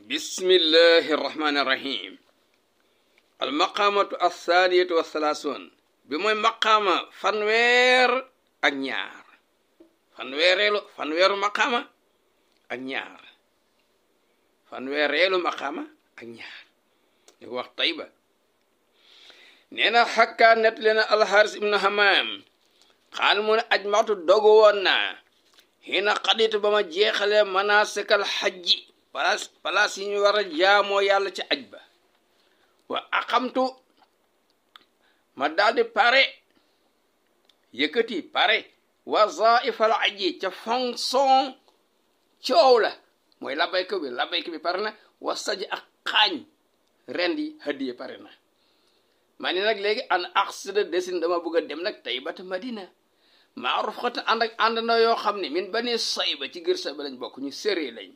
bismillahi irrahmani irrahim almaqaamatu althaniyatu wathalathun bi mooy maqaama fanweer ak ñaar fanweeru maqaama ak ñaar fanweereelu maqaama ak ñaar ñu ko wax Tayba nee na xakkaa net leena alxaaris ibnu hamaam xaal mu ne ajmatu dogu woon naa xiina xaditu ba ma jeexalee manasikal xajji palaas yi ñu war a jaamoo yàlla ci aj ba wa aqamtu ma daldi pare yëkkati pare wazaifal aji ca fonction coow la mooy labayka bi pare na wa saj ak xaañ rendi hadiye pare na maa ni nag léegi an aqsida desin dama bëgg a dem nag Taybata Madina maaruf xata ànd ak ànd na yoo xam ne min bani Sayba ci gër sa ba lañ bokk ñu séré lañ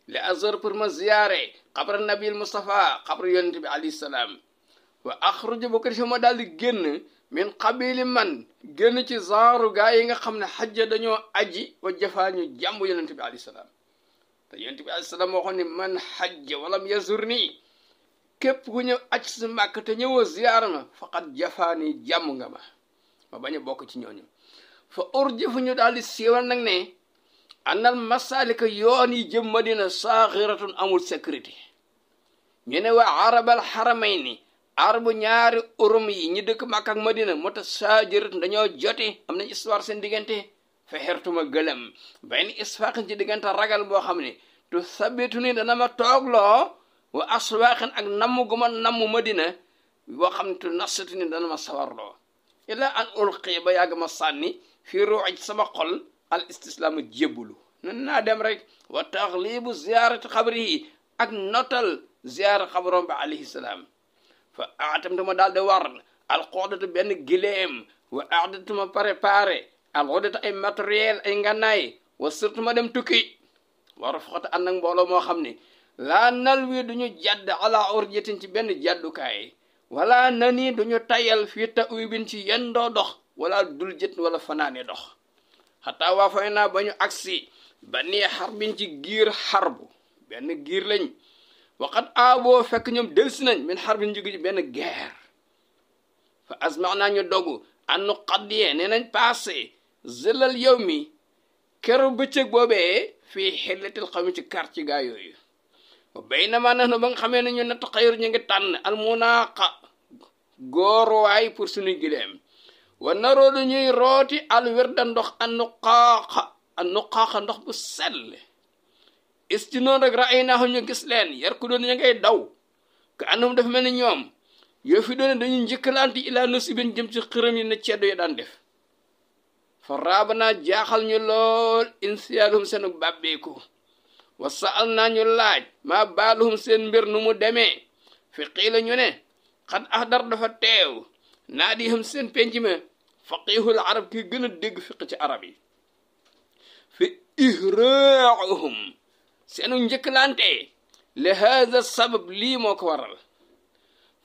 li azar pour ma ziyaare xabra nabil Mustafa xabra yonente bi alayhi salaam wa axruju bu ko defee ma daal di génn min qabili man génn ci genre gaa yi nga xam ne xajja dañoo aji wa jafaa ñu jàmb yonente bi alayhi salaam te yonente bi alayhi salaam waxoon ne man xajja walam yazur nii képp ku ñëw aj si Màkka te ñëwoo ziyaar ma faqat jafaa nii jàmm nga ma bañ a bokk ci ñooñu fa urjifu ñu daal di siiwal nag ne annal masalika yoon yi jëm Madina saaxiratun amul sécurité ñu ne waa arabal xaramayni arabu ñaari urum yi ñi dëkk Makka ak Madina mutasaajiratun dañoo jote am nañ histoire seen diggante fa xertuma gëlëm benn isfaqin ci diggante ragal boo xam ne tu sabitu ni dana ma toogloo wa aswaqin ak namm gu ma namm Madina boo xam ne tu nasatu ni dana ma sawarloo illa an ulqi ba yàgg ma sànni fii ruuj sama xol al istislaamu jébbulu nan naa dem rek wa taxlibu ziyaarati xabrihi ak notal ziyaara xabrom ba alayhi salaam fa aatamtuma daal de war alxoodatu benn gileem wa aadatuma préparé alxoodatu ay matériel ay ngannaay wa surtuma dem tukki war foxata ànd ak mbooloo moo xam ne laa nal wi duñu jadd ala urjatin ci benn jaddukaay wala nani duñu tayal fii ta'wibin ci yendoo dox wala dul jët wala fanaane dox xataa waa fay naa ba ñu agsi ba nii xarbin ci giir xarbu benn giir lañ waxat aaboo fekk ñoom delsi nañ min xarbin jóge ci benn guerre fa asmax naa ñu dogu annu xaddiyee nee nañ passé zëlal yow mi keru bëccëg boobee fii xillatil xaw mi ci quartier gaa yooyu ba bay na maa nax na ba nga xamee ne ñu natt xayru ñu ngi tànn almunaaqa góoruwaay pour suñu gileem wa naroodu ñuy rooti al wirda ndox an nuqaaqa ndox bu sell is ci noonu rek ra'ay naa ñu gis leen yar ku doon ñu ngay daw ka anam dafa mel ni ñoom yoo fi doone dañu njëkkalante ilaa nasibin jëm ci xërëm yi ne ceddo yi daan def fa raaba naa jaaxal ñu lool insiyaaluhum seen bàbbeeku wa saal naa ñu laaj maa baaluhum seen mbir nu mu demee fi qiila ñu ne xat ahdar dafa teew naa di xam seen penc ma faqihul arab ki gën a dégg fiq ci arab yi fi ihraahum seenu njëkkalante li haada sabab lii moo ko waral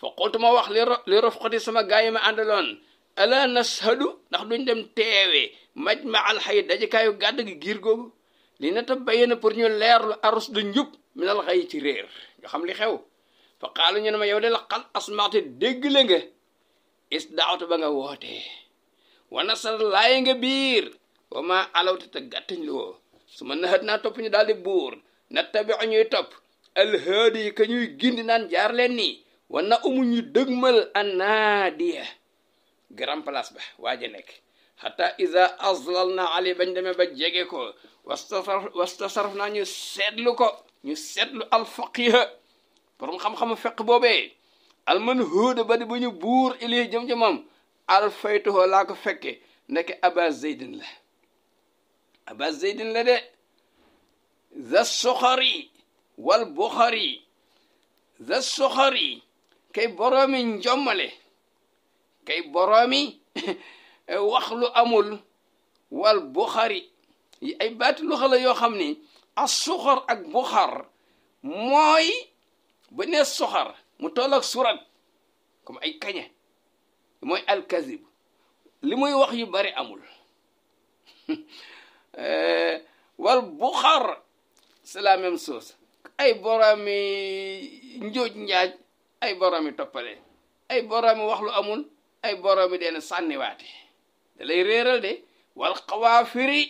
fa qultu ma wax li rafqati sama gaay yi ma àndaloon ala nashadu ndax duñ dem teewee majma alxay dajekaayu gàdd gi giir googu li na ta bayyana pour ñu leerlu arus du njub minal xay ci réer nga xam li xew fa qaalu ñu ne ma yow de la xal asmaate dégg la nga is daawta ba nga wootee wana sar laay nga biir wa ma alawte te gàttañ lu woo su ma naxat naa topp ñu daal di buur na tabi ñuy topp alhaadi yi ka ñuy gindi naan jaar leen nii wana umu ñu dëgmal annaadiya grand place ba waaja nekk xata iza azlal na ali bañ demee ba jege ko wastasaraf naa ñu seetlu alfaqiha borom xam-xamu feq boobee alman hóoda ba di bu ñu buur ilii jëm ci moom alfaytuhoo laa ko fekke nekk aba zeydin la de za soxari wal buxari za soxari kay boroomi njommale kay boroomi wax lu amul wal buxari yi ay baati lu xala yoo xam ni as soxor ak buxar mooy bu ne soxar mu toll ak surat comme ay kañe mooy alkazib li muy wax yu bari amul wal buxar c'est la même chose ay boroomi njóoj njaaj ay boroomi toppale ay boroomi wax lu amul ay boroomi deen sànniwaate da lay réeral de wal xawaafiri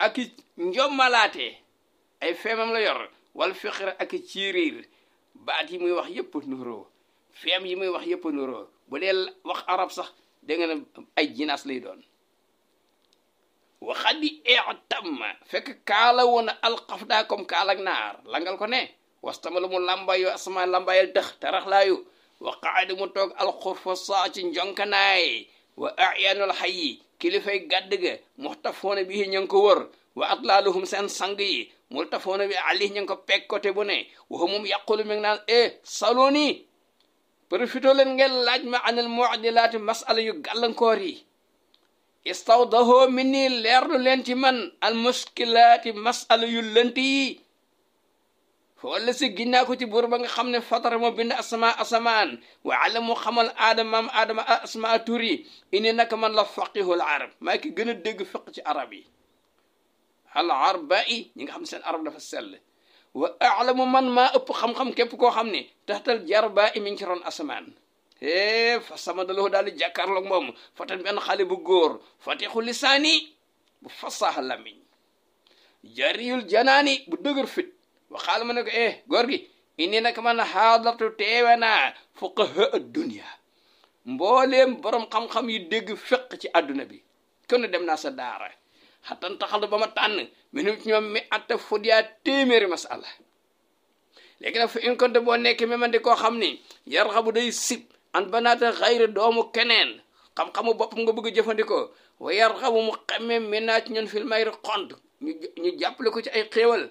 ak njommalaate ay feemam la yor wal fixir ak ciiriir baat yi muy wax yëpp nuroo feem yi muy wax yëpp nuroo bu dee wax arab sax da nga ne ay jinaas lay doon waxadi etamma fekk kaala woon alxafdaa comme kaalak naar langal ko ne wastama la mu lambayoo asama lambayal tëx taraxlaayu wa qaada mu toog alxurfa saa ci njonkanaay wa ayaanul xayyi kilifay gàdd ga muxtafoona bi ña ngi ko wër wa atlaaluhum seen sang yi multafoona bi ali ña ngi ko peg côté bu ne waxa moom yàqulu mi ngi naan saloni profito leen ngeen laaj ma anil muadilaati masala yu gàllankoor yi istawdahoo min nii leerlu leen ci man al muskilaati masala yu lënt yi fa walla si ginnaa ko ci buur ba nga xam ne fatara moo bind asamaan wa ala mu xamal aadama asmaa tur yi ini naka man la faqihul arab maa ki gën a dégg fiq ci arab yi al arba yi ñi nga xam ne seen arab dafa sell wa alamu man maa ëpp xam-xam képp koo xam ne taxtal jarba i mi ngi ci ron asamaan fa sama daloo daal di jàkkaarloog moom fatan benn xale bu góor fatixu lisaani bu fasaaxa lamiñ jariyul janaani bu dëgër fit waxaal ma ne ko góor gi indi nag man xaadartu teewe naa fuqaha ad-dunya mbooleem borom xam-xam yu dégg fiq ci àdduna bi kon dem naa sa daara xatan taxal ba ma tànn minum ci ñoom mi atta fudiyaa téeméeri masala léegi nag fa in konte boo nekk mi man di koo xam ni yarxabu day sib an banaata xayri doomu keneen xam-xamu boppam nga bëgg a jëfandikoo wa yarxabu mu xemmee mi naa ci ñun fil mayri xont ñu jàppale ko ci ay xéewal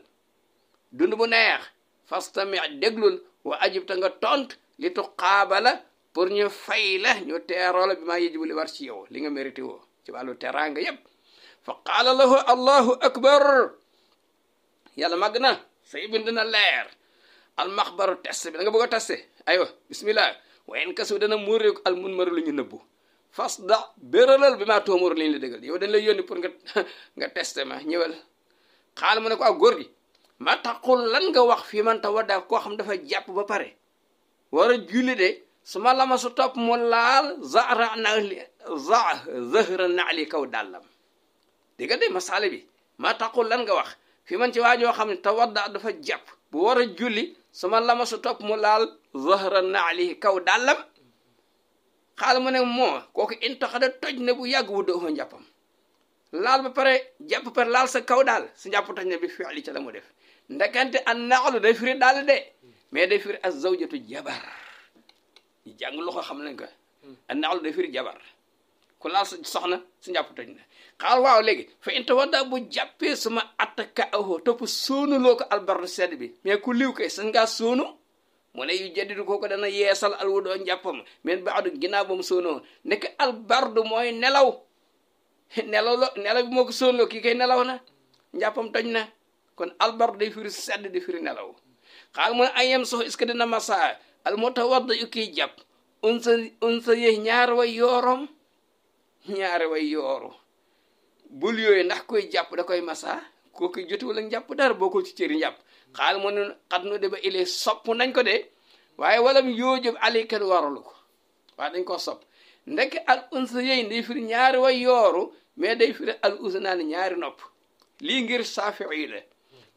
dund bu neex fastami déglul wa ajibta nga tont li tu xaabala pour ñu fay la ñu teeroo la bi maa yejibu li war ci yow li nga mérité woo ci wàllu teraanga yépp fa qaala lahu allahu akbar yàlla màgg na say bind na leer almaxbaru test bi da nga bëgg a testé aywa bismillah wayen kasu dana muuree al mun maru lu ñu nëbbu fas da béralal bi maa toomóor li ñu la dëggal yow dañ lay yónni pour nga testé ma ñëwal xaal mu ne ko ak góor gi ma taqul lan nga wax fii man ta waddaa koo xam dafa jàpp ba pare war a julli de su ma lama su topp mu laal zahra naali kaw dàllam dégg nga de masaale bi ma taqul lan nga wax fii man ci waajoo xam ne ta wadda dafa jàpp bu war a julli su ma lama su topp mu laal zahra naali kaw dàllam xaal mu ne moo kooku intaxada toj ne bu yàgg wu doo njàppam laal ba pare jàpp pare laal sa kaw daal sa njàpp toj ne bi fi'li ca la mu def ndekante an naalu day firi daal de mais day firi az zawjatu jabar ñu jàng loxo xam nañ ko an naalu day firi jabar ku laal sa soxna sa njàpp toj na xaal waaw léegi fa inta wadda bu jàppee suma attaka aho topp soonuloo ko albardu sedd bi mais ku liw koy sañ ngaa soonu mu ne yu jaddidu kooko dana yeesal alwudoo njàppam mais baadu ginnaaw ba mu soonoo nekk albardu mooy nelaw nelaw bi moo ko soonloo kii kay nelaw na njàppam toj na kon albardu day firi sedd di firi nelaw xaal mu ne ayem sox est-ce que dina masa al mutawadda yu kiy jàpp unsa yéex ñaari way yooru bul yooyu ndax koy jàpp da koy masa kooku jotuwul ak njàpp dara boo ko ci cëri njàpp xaal mu ne xat nu de ba ilee sopp nañ ko de waaye walam yoojëb alikan waralu ko waaye dañ ko sopp ndekk al unsa yéy day firi ñaari way yooru mais day firi al usnaani ñaari nopp lii ngir Saafi'i la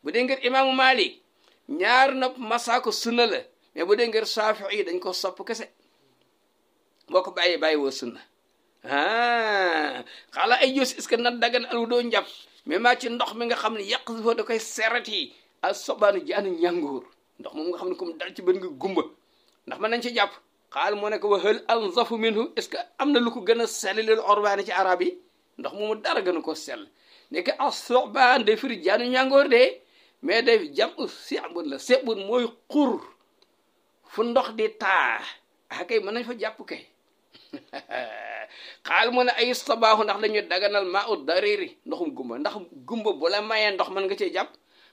bu dee ngir imaamu Maalik ñaari nopp masa ko sunna la mais bu dee ngir Saafi'i dañ ko sopp kese boo ko bàyyi woo sunna xaala ay jos est-ce que na dagan al doo njàpp mais maa ci ndox mi nga xam ne yàq foo da koy seret yi al sobaanu jaanu ñàngoor ndox moom nga xam ne comme dal ci bën nga gumba ndax mën nañ ci jàpp xaal moo ne ko wa hal anzafu minhu est-ce que am na lu ko gën a sell lil orbaani ci arab yi ndox moomu dara gën a ko sell nekk al sobaan day firi jaanu ñàngoor de mais day jam sebun la sebun mooy xur fu ndox di taa kay mën nañ fa jàpp kay xaal mu ne ay sabaaxu ndax dañuy daganal maa ut dariri ndoxum gumba ndax gumba bu la mayee ndox mën nga cee jàpp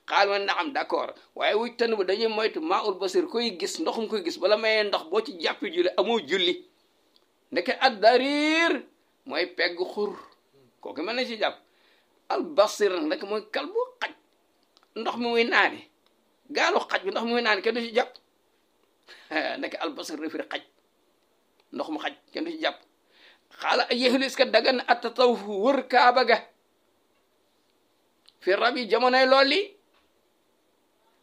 xaal ma ne na am d'accord waaye wuj tan bu dañuy moytu maa ut basir koy gis ndoxum koy gis bala mayee ndox boo ci jàppi julli amoo julli ndeke ad darir mooy pegg xur kooku mën na ci jàpp al basir nag mooy kal bu xaj ndox mi muy naane gaalu xaj bi ndox muy naan kenn du ci jàpp nekk albasar refiri xaj ndox mu xaj kenn du ci jàpp xaala ay yéexlu est-ce que dagan attatawuf wër kaaba ga fi rab yi jamonoy lool li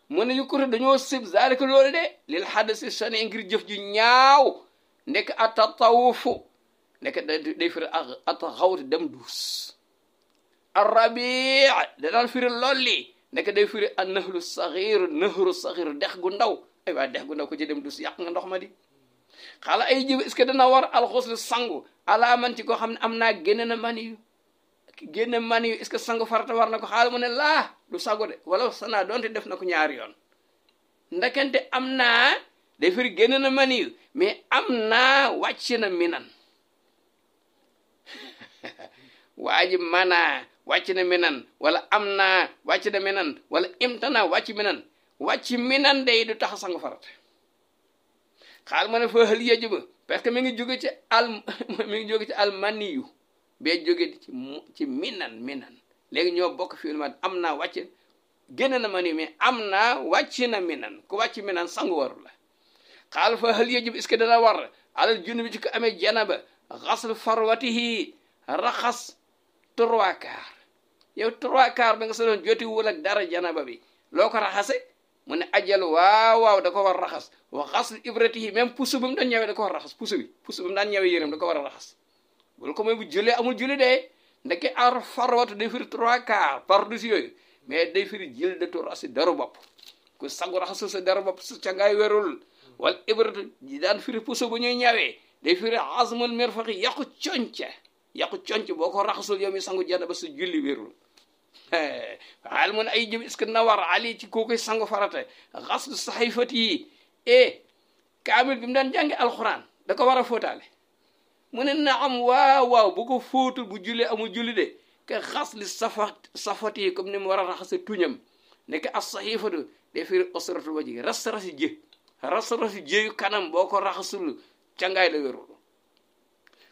mu ne ñu kuré dañoo sib zalika loolu de lil hadasi sane ngir jëf ju ñaaw ndekk attatawufu nekk day firi at xawti dem duus arrabi da daan firi lool li nekk day firi an nahru saxir dex gu ndaw ay waa dex gu ndaw ko ci dem duus yàq nga ndox ma di xaala ay jib est-ce que dana war alxuslu sangu alaaman ci koo xam ne am naa génne na mani yu génne mani yu est-ce que sangu farata war na ko xaala mu ne laa du sangu de wala sanaa doonte def na ko ñaari yoon ndekente am naa day firi génne na mani yu mais am naa wàcc na minan waa ji manaa wàcc na minan wala am naa wàcc na minan wala imtana wàcc minan wàcc minan day du tax sangu farata xaal ma ne fa xël yejuba parce que mi ngi jóge ci al maniyu bee jóge ci minan léegi ñoo bokk fi ma am naa wàcc génn na maniyu mais am naa wàcc na minan ku wàcc minan sangu waru la xaal fa xël yejub est-ce que dana war alal junni bi ci ko amee janaba xasl farwatihi raxas 3/4 yow 3/4 ba nga sa doon joti wul ak dara janaba bi loo ko raxase mu ne ajal waaw da ko war raxas wa xasl ibratihi même pusu bi mu daan ñëwee da ko war raxas pusu bi mu daan ñëwee yërëm da ko war a raxas bul ko mooy bu jullee amul julli de ndeke ar farwatu day firi 3/4 par-dessus yooyu mais day firi jël de tur asi daru bopp ku sangu raxasu sa daru bopp su ca ngaay werul wala ibratu ji daan firi pusu bu ñuy ñëwee day firi azmul mirfaqi yàqu conc boo ko raxasul yow mi sangu jana ba su julli werul xaal mun ay jëm est-ce que na war ali ci koo koy sangu farata xaslu saxifat yi kaamil bi mu daan jàngi alxuraan da ko war a fóotaale mu ne na am waaw bu ko fóotul bu jullee amul julli de ke xasli safat yi comme ni mu war a raxase tuñam nekk as saxifatu day firi osratu waji ras-rasi jëyu kanam boo ko raxasul cangaay la wérul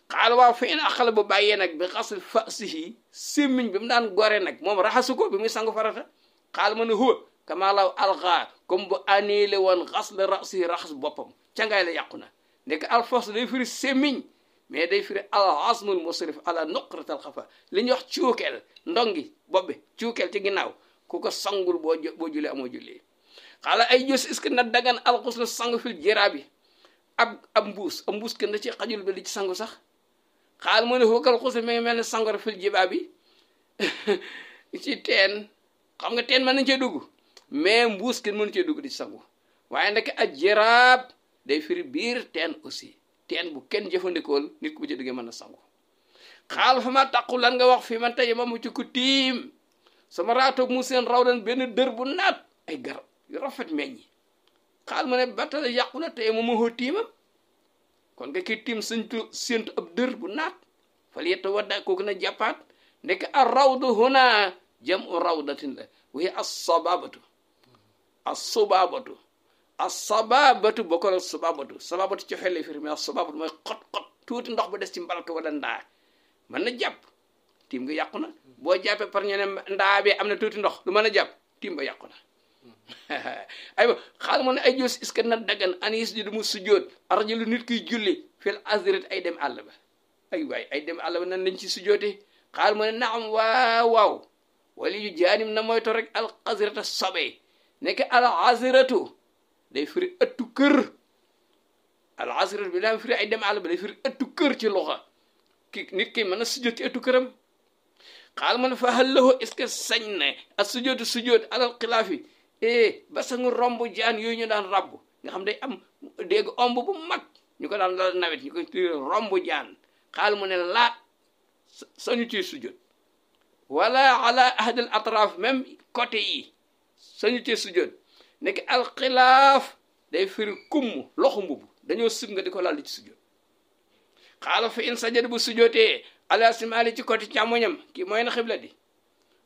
xaal waaw fi in aqala bu bàyyee nag bi xasl fasihi sémmiñ bi mu daan gore nag moom raxasu ko bi muy sangu farata xaal ma ne huwa kama law alxa comme bu annulé woon xasl rasi raxas boppam cangaay la yàqu na nekk alfas day firi sémmiñ mais day firi al asmul musrif ala nuqratal xafa li ñuy wax cuukeel ndongi bobbi cuukeel ci ginnaaw ku ko sangul boo julee amoo jullee xaala ay jos est-ce que na dagan alxuslu sangu fil jiraabi ab mbuus kenn da ci xajul ba li ci sangu sax xaal mu ne fookal xuslu mi ngi mel ne sangu fil jibaabi ci teen xam nga teen mën nañ cee dugg mais mbuus kenn mënu cee dugg di ci sangu waaye ndeke ak jiraab day firi biir teen aussi teen bu kenn jëfandikool nit ku bu ci duggee mën na sangu xaal fa ma taqu lan nga wax fii man tey ma mu ci ku tiim sama raatoog mu seen raw dan benn dër bu naat ay garab yu rafet meññi xaal mu ne battala yàqu na tey moom moo tiimam kon nga ki tiim séntu ab dër bu naat fal yetta wadda kooku na jàppaat ndek a rawdu huna jam u rawdatin la waye as-sababatu bokkol sababatu ci xel firi mais as-sababatu mooy xot tuuti ndox bu des ci mbalka wala ndaa mën na jàpp tiim nga yàqu na boo jàppee par ñu ne ndaa bi am na tuuti ndox lu mën a jàpp tiim ba yàqu na aywa xaal mu ne ay jos est-ce que na dagan anis di du mu sujjóot arjulu nit kiy julli fil azrit ay dem àll ba ay dem àll ba nan lañ ci sujjóote xaal mu ne naam waaw wala yu jaanim na moyto rek al azrata sobe nekk al azratu day firi ëttu kër al azratu bi daa firi ay dem àll ba day firi ëttu kër ci loxo nit ki mën na sujjóot ci ëttu këram xaal mu ne fa hal lahu est-ce que sañ na ak sujjóot alal xilaafi ba sangu romb jaan yooyu ñu daan rabb nga xam day am dégg omb bu mag ñu ko daan la nawet ñu ko tuddee romb jaan xaal mu ne laa sañu ci sujjóot wala ala ahadil atraf même côté yi sañu ci sujjóot nekk alxilaaf day firi kumm loxo mbubu dañoo sib nga di ko laal di ci sujjóot xaala fa in sajada bu sujjóotee ala simali ci côté càmmoñam kii mooy na xibla di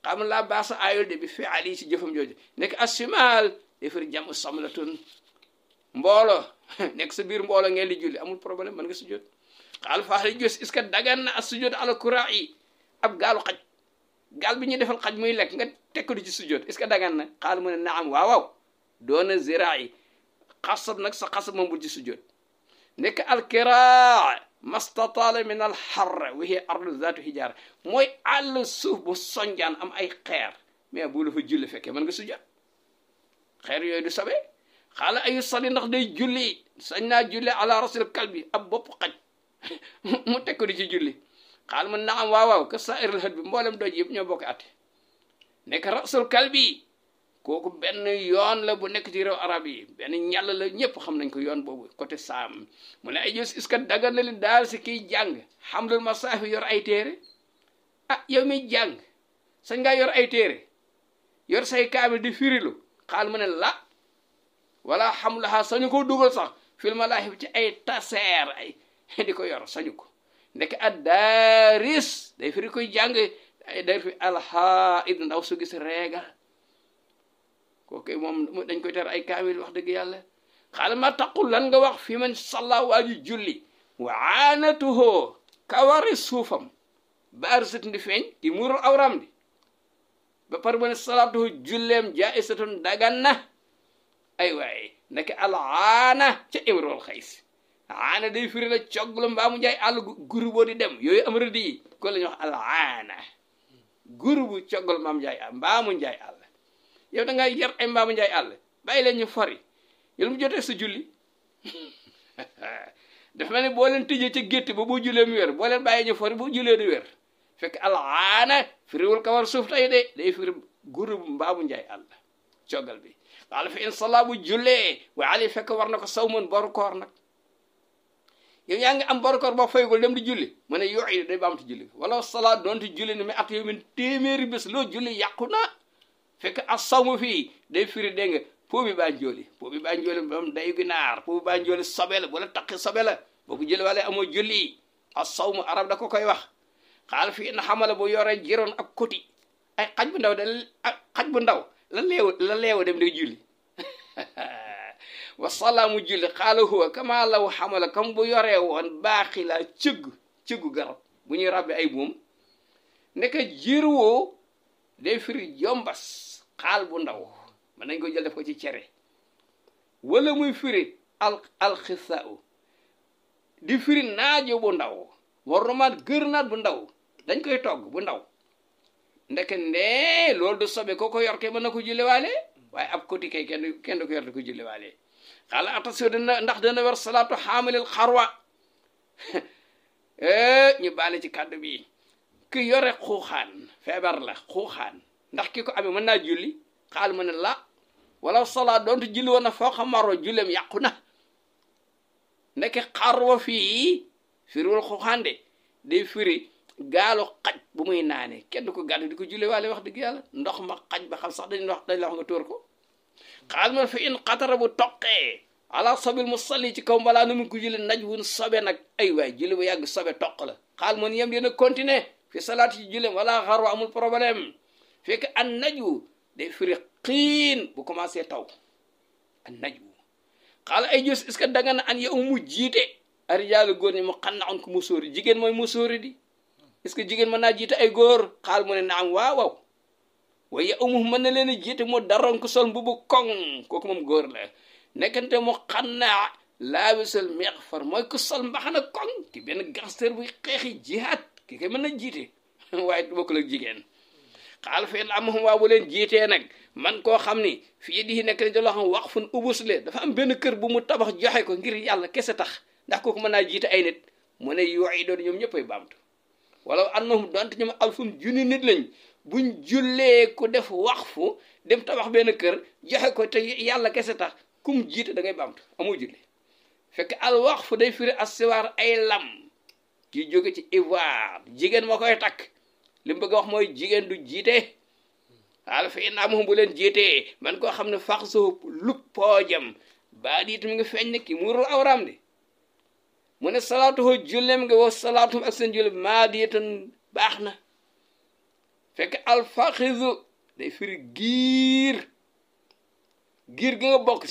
xam laa baasa ayol de bi fi ali ci jëfam jooju nekk asimal day firi jàmm samlatun mboolo nekk sa biir mboolo ngeen di julli amul problème mën nga sujjóot xaal faaxli jos est-ce que dagan na a sujjóot ala kura yi ab gaalu xaj gaal bi ñuy defal xaj muy lekk nga tekk du ci sujjóot est-ce que dagan na xaal mu ne naam waaw doona zira'i xasab nag sa xasab moom bul ci sujjoot nekk alkiraa mastataala min al xarra wa hiya ardu zaatu hijaara mooy àll suuf bu sonjaan am ay xeer mais bu la fa julli fekkee mën nga sujjoot xeer yooyu du sobe xaala ayu sali ndax day julli sañ naa julli ala rasil kalbi ab bopp xaj mu teg ko di ci julli xaal man naam waaw ka saa'iril had bi mboolem doj yëpp ñoo bokk ate nekk rasul kalbi kooku benn yoon la bu nekk ci réew arab yi benn ñàll la ñëpp xam nañ ko yoon boobu côté saam mu ne ay jës est-ce que dagan na li daal si kiy jàng xamlul masaafi yor ay téere ah yow mi jàng sañ ngaa yor ay téere yor say kaamil di firilu xaal mu ne la wala xamlaha sañu ko dugal sax fil malaahib ci ay taseer ay di ko yor sañu ko nekk ad daaris day firi koy jàng day fi alxaid ndaw su gis reegal kooku moom dañ koy ter ay kaamil wax dëgg yàlla xaala ma taqul lan nga wax fi man salla waa ji julli wa aanatuhoo kawari suufam baarisatun di feeñ ki muurul awram di ba par ba ne salaatuhu julleem jaisatun dagan na ay waay nekk alaana ca imrol xays aana day firi la coglu mbaamu njaay àll guru boo di dem yooyu am rëdd yi ko la ñuy wax alaana guru bu coglu mbaamu njaay àll yow da ngay yar ay mbaamu njaay àll bàyyi leen ñu fori yow mu jotee sa julli dafa mel ni boo leen tëjee ca gétt ba boo jullee mu wér boo leen bàyyi ñu fori boo jullee du wér fekk alaana firiwul kawar suuf tey de day firi guru bu mbaamu njaay àll coggal bi waala fa in sala bu jullee wa ali fekk war na ko saw mën boru koor nag yow yaa ngi am boru koor boo faygul dem di julli mu ne yuuyi day baamtu julli wala sala doonte julli ni mais at yow min téeméeri bés loo julli yàqu na fekk as sawmu fii day firi dégg nga po bi baa njooli moom day ginaar po bi baa njooli sobe la wala taqi sobe la boo ko julli wala amoo julli as sawmu arab da ko koy wax xaal fii na xamala bu yoree jiroon ak koti ay xaj bu ndaw xaj bu ndaw la leewa dem day julli wasalaamu julli xaala huwa kama law xamala comme bu yoree woon baaxi laa cëggu garab bu ñuy rabbi ay buum nekk jirwoo day firi jombas xaal bu ndaw mën nañ ko jël def ko ci cere wala muy firi alxisau di firi naajo bu ndaw war naat gërnaat bu ndaw dañ koy togg bu ndaw ndeke ndee loolu du sobe ko yor ke mën na ko julliwaale waaye ab koti kay kenn du ko yor di ko julliwaale xaala attention ndax dana war salaatu xaamilil xarwa ñu baale ci kàddu bi ki yore xuuxaan feebar la xuuxaan ndax ki ko amee mën naa julli xaal mu ne la wala salaat doonte julli woon na foo xam maroo julleem yàqu na ndeke xarwa fii firiwul xuuxaan de day firi gaalu xaj bu muy naane kenn du ko gàddu di ko julli waale wax dëgg yàlla ndox ma xaj ba xam sax dañ la wax nga tóor ko xaal ma fi in xatara bu toqee ala sobil mu salli ci kaw mbalaa nu mu ko julli naj wun sobe nag ay waay julli bu yàgg sobe toq la xaal man yem dina continuer fi salaat ci jullem wala xarwa amul problème fekk an najwu day firi xiin bu commencé taw an najwu xaal ay jos est-ce que danga na an yow mu jiite arijaalu góor ñi mu xan na on ko musóori jigéen mooy musóori di est-ce que jigéen mën naa jiite ay góor xaal mu ne naam waaw waaye amu mën na leen a jiite mu daroon ko sol mbubu koŋ kooku moom góor la nekkante mu xannaa laabisal meexfar mooy ko sol mbaxana koŋ ki benn gangster buy xeexi jihaat ki koy mën na jiite waaye bokkul ak jigéen xaal feen amahum waa bu leen jiitee nag man koo xam ni fii di nekk na ci loo xam wax fun ubus le dafa am benn kër bu mu tabax joxe ko ngir yàlla kese tax ndax kooku mën naa jiite ay nit mu ne yooyu doon ñoom ñëpp ay baamtu wala annahum donte ñoom alfun junni nit lañ buñ jullee ku def waqfu dem tabax benn kër joxe ko te yàlla kese tax kum jiite da ngay baamtu amoo julli fekk al waqfu day firi asiwaar ay lam ki jóge ci ivoire jigéen moo koy takk li mu bëgg a wax mooy jigéen du jiite xaal fa in amahum bu leen jiitee man koo xam ne fax so lup poojam baa diit mi nga feeñ ne ki muurul awraam de mu ne salaatuhu jullem nga wa salaatum ak seen jullem maa diitan baax na fekk alfaxidu day firi giir gi nga bokk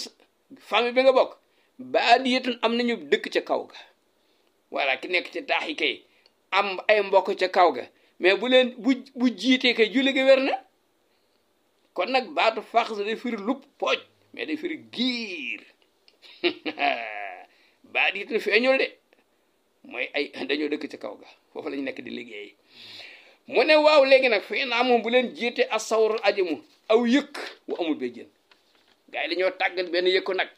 famille bi nga bokk baa diitan am nañu dëkk ca kaw ga voilà ki nekk ca taax yi kay am ay mbokk ca kaw ga mais bu jiitee kay julli ga wér na kon nag baatu faxidu day firi lupp pooj mais day firi giir baat it feeñul de mooy ay dañoo dëkk ci kaw ga foofu lañu nekk di liggéey mu ne waaw léegi nag fii naa moom bu leen jiite asawrul ajamu aw yëkk wu amul béjjén gars yi dañoo tàggat benn yëkku nag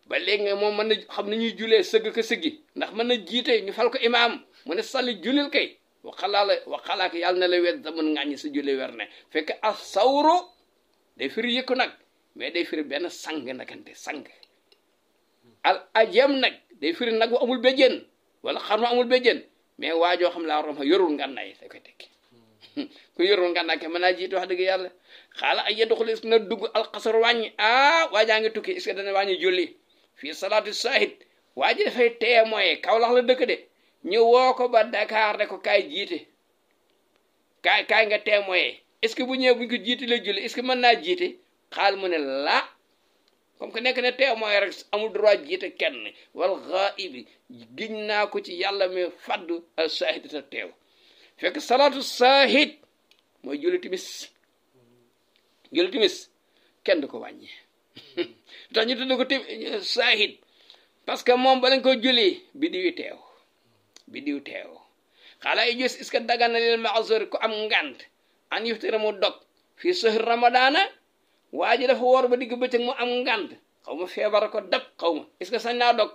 ba léegi nga moom mën na xam ni ñuy julee sëgg ka sëggi ndax mën na jiite ñu fal ko imaam mu ne salli julil kay waxalaaka yàlla na la wet da mën ngàññi sa julli wer ne fekk asawru day firi yëkku nag mais day firi benn sang nagante sang al ajam nag day firi nag wu amul béjjén wala xar ma amul béjjén mais waajoo xam laa rom yorul ngànnaay da koy tekki ku yorul ngànnaay ke mën naa jiite wax dëgg yàlla xaala ay yedduxul est-ce que na dugg alxasar wàññi waajaa ngi tukki est-ce que dana wàññi julli fii salaatu saahid waa ji dafay témoin Kawlax la dëkk de ñu woo ko ba Dakar de ko kaay jiite kaay nga témoin est-ce que bu ñëwee buñ ko jiite la julli est-ce que mën naa jiite xaal mu ne la comme que nekk ne témoin rek amul droit jiite kenn wal ghaibi giñ naa ko ci yàlla mi faddu al saahid ta teew fekk salaatu saahid mooy julli timis kenn du ko wàññi tax ñu tudd ko saahid parce que moom balañ ko julli biddiw teew xaala i gis est-ce que dagan na lil ma'zur ko am ngant an yuftira mu dog fii shahr ramadana waa ji dafa woor ba digg bëccëg mu am ngant xaw ma feebar ko dab xaw ma est-ce que sañ naa dog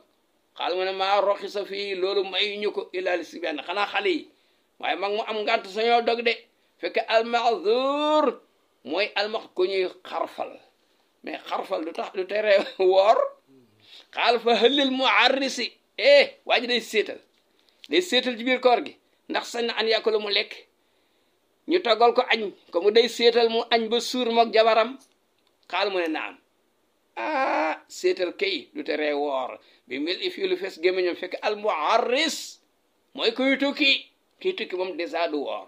xaal mu ne maa roxi sa fii loolu may ñu ko ilaali si benn xanaa xale yi waaye mag mu am ngant sañoo dog de fekk al ma'zur mooy almax ku ñuy xarfal mais xarfal du tere woor xaal fa hëllil muarrisi waa ji day séetal ci biir koor gi ndax sañ na an yàkkula mu lekk ñu toggal ko añ ko mu day séetal mu añ ba suur mook jabaram xaal mu ne naam séetal kay du tere woor bi mil i fii lu fees gémmiñam fekk al muarris mooy kuy tukki kii tukki moom dèjà du woor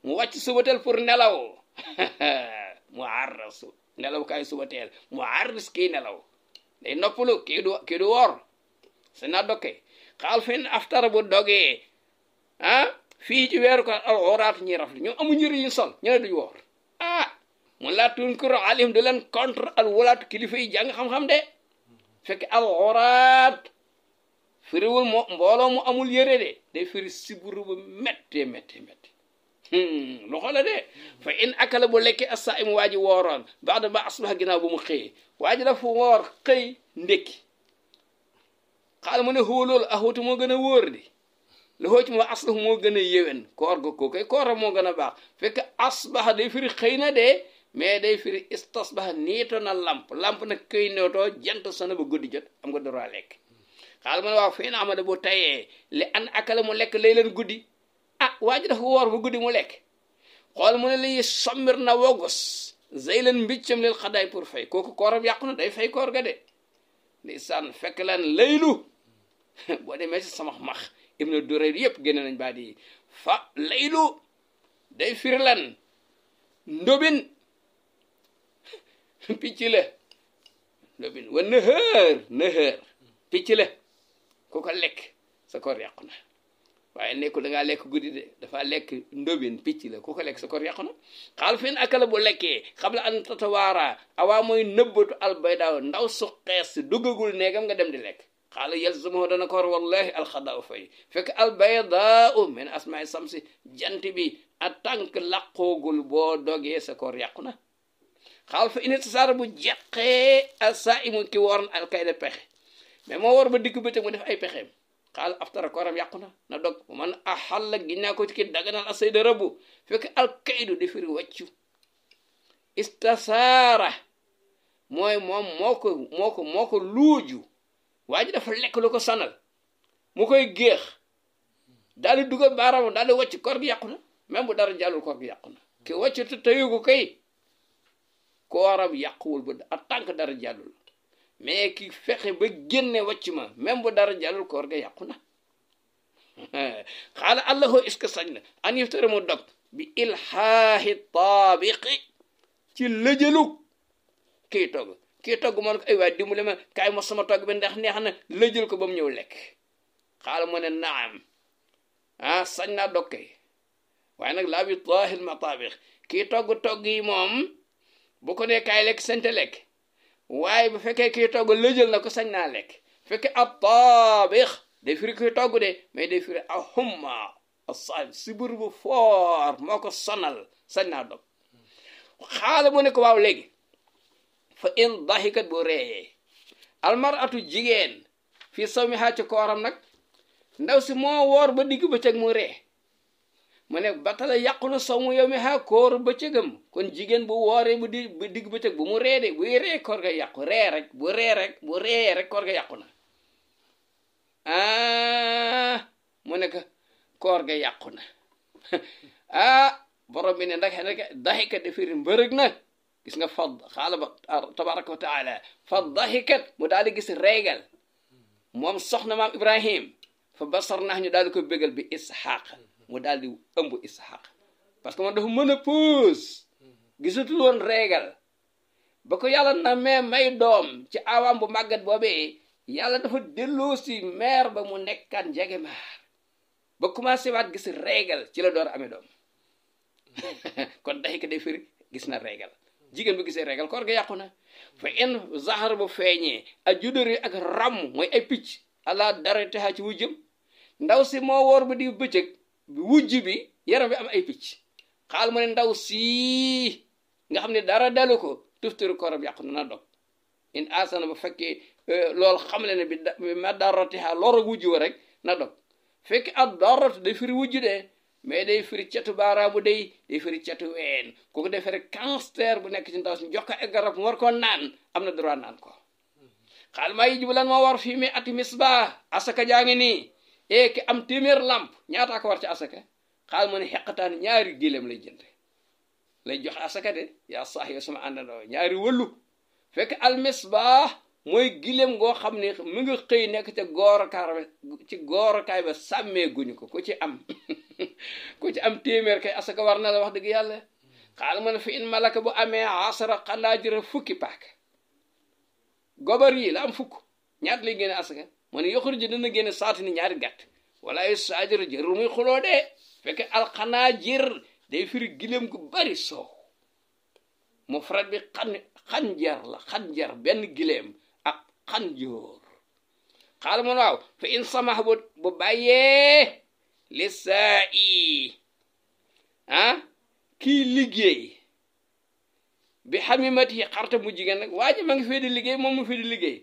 mu wàcc subatel pour nelaw muarris nelaw kaay subateel muarris kii nelaw day noppalu kii du woor sa naa dokke xaal fin aftara bu dogee fii ci weeru ko al xoraatu ñuy rafli ñoom amu njëriñ ñu sol ñu ne duñu woor mun laa tunkiro alim du leen contre al wulaatu kilifa yi jàng xam-xam de fekk al xoraat firiwul mbooloo mu amul yëre de day firi siburu bu métte loxo la de fa in akala bu lekke assa im waa ji wooroon baax da ba asbaha ginnaaw bu mu xëyee waa ji dafa woor xëy ndékki xaal mu ne xóo loolu axutu moo gën a wóor di la xoo ci moo asbax moo gën a yéwén koor ga koo koy kooram moo gën a baax fekk asbaha day firi xëy na de mais day firi istasbaha niito na lamp nag këy neetoo jant sana ba guddi jot am nga droit lekk xaal mu ne waaw fii na amada bu tayee li an akala mu lekk lay leen guddi waa ji dafa woor bu guddi mu lekk xool mu ne li sommir na wogos zey leen mbiccam lil xadaay pour fay kooku kooram yàqu na day fay koor ga de ndeysaan fekk lan laylu boo demee si sama max ibnu Durayr yëpp génne nañ baat yi fa laylu day firi lan ndobin picc la ndobin wa nëhër picc la ku ko lekk sa koor yàqu na waaye nekkul da ngaa lekk guddi de dafa lekk ndobin picc la ku ko lekk sa koor yàqu na xaal fin akala bu lekkee xabla an tatawaara awaa mooy nëbbatu albaydaaw ndaw su xees si duggagul néegam nga dem di lekk xaala yalzamuhu dana ko war wallahi alxadaau fay fekk albaydaau min asmaai samsi jant bi a tànk laqoogul boo dogee sa koor yàqu na xaal fa init saara bu jeqee al saa imu ki woor al kayda pexe mais moo war ba digg bëccëg mu def ay pexeem xaal aftara kooram yàqu na dog man axalla ginnaa ko ci ki daganal a sayda rabbu fekk al kaydu di firi wàccu istasaara mooy moom moo ko luuju waa ji dafa lekk lu ko sanal mu koy géex daal di dugal baaraam daal di wàcc koor gi yàqu na même bu dara jàllul koor gi yàqu na ki wàcc te tëyugu kay kooram yàquwul ba en tant que dara jàllul mais ki fexe ba génne wàcc ma même bu dara jàllul koor ga yàqu na xaala allahu est-ce que sañ na an yiftara mu dog bi ilhaahi taabiqi ci lëjëlu kii togg man ko ay waay dimbale ma kaay ma sama togg bi ndax neex na lëjël ko ba mu ñëw lekk xaala mu ne naam sañ naa dog kay waaye nag laa bi taahil mataabiq kii togg yi moom bu ko nee kaay lekk sente lekk waaye bu fekkee kii togg lëjël na ko sañ naa lekk fekkee ab taabix day firi kuy togg de mais day firi a humma sibir bu foor moo ko sonal sañ naa dog xaala mu ne ko waaw léegi fa in dahikat bu reeyee almaratu jigéen fii sawmihaa ci kooram nag ndaw si moo woor ba digg bëccëg mu ree mu ne batala yàqu na sawmu yawmihaa koor bëccëgam kon jigéen bu wooree bu digg bëccëg bu mu ree de buy ree koor ga yàqu ree rek bu ree rek koor ga yàqu na mu ne ko koor ga yàqu na borom bi ne ndax daxikat de firi mbërëg na gis nga fa xaala ba tabaraka wa taala fa daxikat mu daal di gis reegal moom soxna maam Ibrahim fa basar nax ñu daal di ko bégal bi Ishaq mu daal di ëmb Ishaq parce que moom dafa mën a puus gisatul woon reegal ba ko yàlla na may doom ci awam bu màggat boobee yàlla dafa delloo si meer ba mu nekkaan njege maar ba commencé waat gis reegal ci la door amee doom kon daxika day firi gis na reegal jigéen bu gisee reegal koor ga yàqu na fa in zahar bu feeñee a judóri ak ram mooy ay picc ala dara texaa ci wujjëm ndaw si moo woor ba di bëccëg wujj bi yaram bi am ay picc xaal mu ne ndaw sii nga xam ne dara dalu ko tuftiru kooram yàqu na dog in asana ba fekkee loolu xam le ne bi ma daratiha lor wujj wa rek na dog fekk ak darat day firi wujj de mais day firi cetu baaraamu day firi cetu ween kooku day firi cancer bu nekk ci ndaw si jox ko ay garab mu war koo naan am na droit naan ko xaal maa yi jibulan moo war fii mi ati misbah asaka jaa ngi nii ki am téeméer lamp ñaataa ko war ci asaka xaal mu ne xeqataan ñaari gileem lay jënd lay jox asaka de yaa sax yow sama àndandoo ñaari wëllu fekk al misbah mooy gileem goo xam ne mu nga xëy nekk ca goorokaay ba sàmmee guñu ko ku ci am téeméer kay asaka war na la wax dëgg yàlla xaal mu ne fi in malaka bu amee asara xanaajira fukki paak gobar yi la am fukk ñaat lay génne asaka mu ne yoxur ji dana génne saati ni ñaari gàtt wala ay saajira jërul muy xuloo de fekk alxanaajir day firi gileem gu bari soow mufrad bi xanjar la xanjar benn gileem ak xanjoor xaal mu ne waaw fa in samax bu bàyyee li saa i kii liggéey bi xamimati xarta bu jigéen nag waa ji ma ngi fee di liggéey moom mu fee di liggéey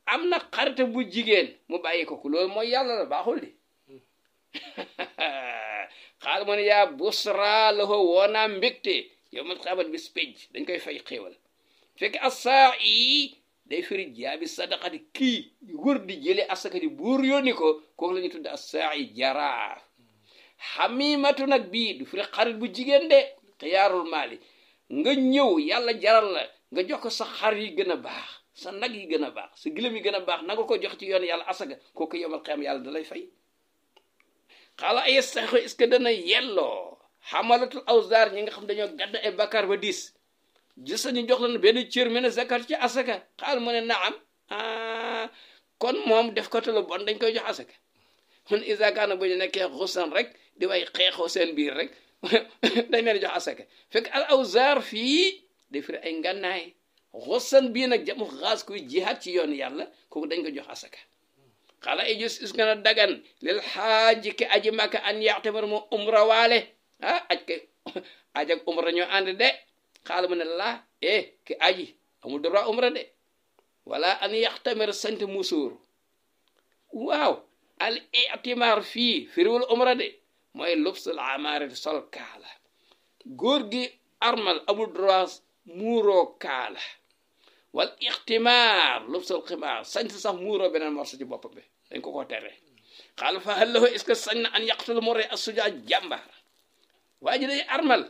am na xarta bu jigéen mu bàyyi ko loolu mooy yàlla la baaxul di xaal mu ne yaa busra la ko woonaa mbégte yow ma xabat bis pénc dañ koy fay xéewal fekk asaa i day firi jaabi sadaqati kii wër di jële asaka di buur yónni ko kooku la ñu tudde asaa i jaraaf xamimatu nag bii du firi xarit bu jigéen de xiyaarul maali nga ñëw yàlla jaral la nga jox ko sa xar yi gën a baax sa nag yi gën a baax sa gilem yi gën a baax nanga ko jox ci yoon yàlla asaka kooku yomal xam yàlla da lay fay xaala ay saxo est-ce que dana yelloo xamalatul awzar ñi nga xam dañoo gàdd ay bakkaar ba 10 gis ñu jox leen benn cër mel ne zakat ci asaka xaal mu ne naam kon moom def ko te lu bon dañ koy jox asaka mun isakaana bu ñu nekkee xusan rek di way xeexoo seen biir rek dañ leen jox asaka fekk al awzar fii day firi ay ngànnaay xusan bii nag jamu xaas kuy jihaat ci yoon yàlla kooku dañ ko jox asaka xaala ay jus is gën a dagan lil xaaji ki aji màkka an yaxtamar moo umra waale aj ak umra ñoo ànd de xaala mu ne laa ki aji amul droit umra de wala an yaxtamar sant musuur waaw al itimaar fii firiwul umra de mooy lubsul amaari sol kaala góor gi armal amul droit muuroo kaala wal ixtimaar lubsul ximaar sañ sax muuroo beneen morso ci bopp bi dañ ko ko tere xaala fa hallahu est-ce que sañ na an yaqtul murre assuja jàmbaar waa ji day armal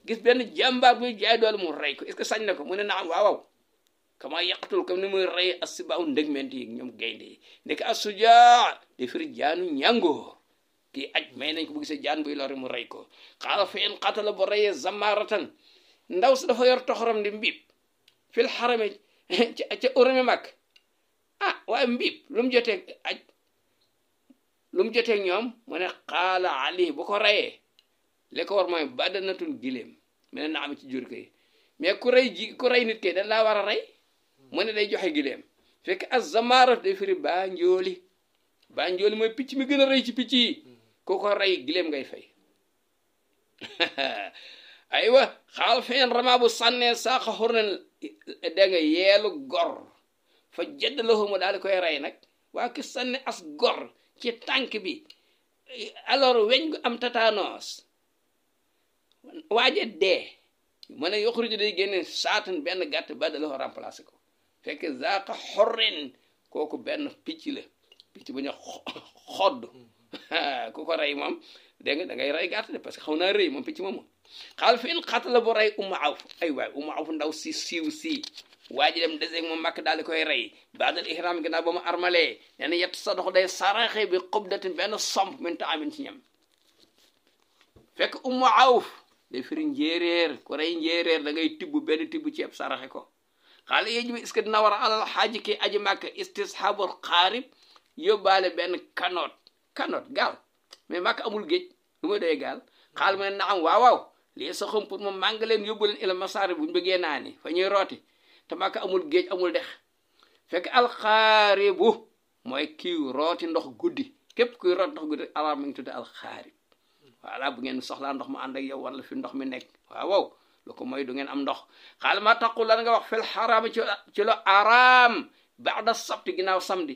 gis benn jàmbaar buy jaay doole mu rey ko est-ce que sañ na ko mu ne naam waaw kama yaqtul comme ni muy rey asibaaw ndëgment yi ñoom gaynde yi ndek assuja di firi jaanu ñàngoor kii aj may nañ ko bu gisee jaan buy lori mu rey ko xaala fa in qatala bu reyee zamaratan ndaw si dafa yor toxoram di mbiib fil xarame ca urami mag waaye mbiib lu mu jotee aj lu mu jotee ñoom mu ne xaala ali bu ko reyee li ko war mooy badanatun giléem mene na am ci jur ko yi mais ku rey nit kay dañ laa war a rey mu ne day joxe gileem fekk az-zamarat day firi banjooli banjooli mooy picc mi gën a rëy ci picc yi ku ko rey gileem ngay fay aywa xaal feen rama bu sànnee saaxa xurnen da nga yeelu gor fa jëdd lahu mu daal di koy rey nag waa ki sànni as gor ci tànk bi alors weñ gu am tatanos waaje dee mu ne yoxruju day génne saatan benn gàtt ba da la remplacé ko fekk zaaka xorrin kooku benn picc la picc bu ñu xodd ku ko rey moom dégg nga da ngay rey gàtt de parce que xaw naa rëy moom picc moomu xaal fi in xatala bu rey Ummu Awf ay waay Ummu Awf ndaw si siiw si waa ji dem deseeg moom màkk daal di koy rey baadal ihram ginnaaw ba mu armalee nee na yett sa dox day saraxe bi xubdatin benn somp min taamin ci ñam fekk Ummu Awf day firi njéeréer ku rey njéeréer da ngay tibb benn tibb ceeb saraxe ko xaala yéji bi est-ce que dina war a alal xaaji ki aji màkk istishabul xaarib yóbbaale benn kanoot gaal mais màkk amul géej lu may doy gaal xaal mu ne naam waaw lii sa xëm pour moom màng leen yóbbu leen ila masaari buñu bëggee naani fa ñuy rooti te màkk amul géej amul dex fekk alxaaribu mooy kii rooti ndox guddi képp kuy rooti ndox guddi arab mi ngi tudde alxaarib voilà bu ngeen soxlaa ndox mu ànd ak yow wala fi ndox mi nekk waaw lu ko mooy du ngeen am ndox xaal ma taqul lan nga wax fil xaraam ci lo araam ba'da sabti ginnaaw samedi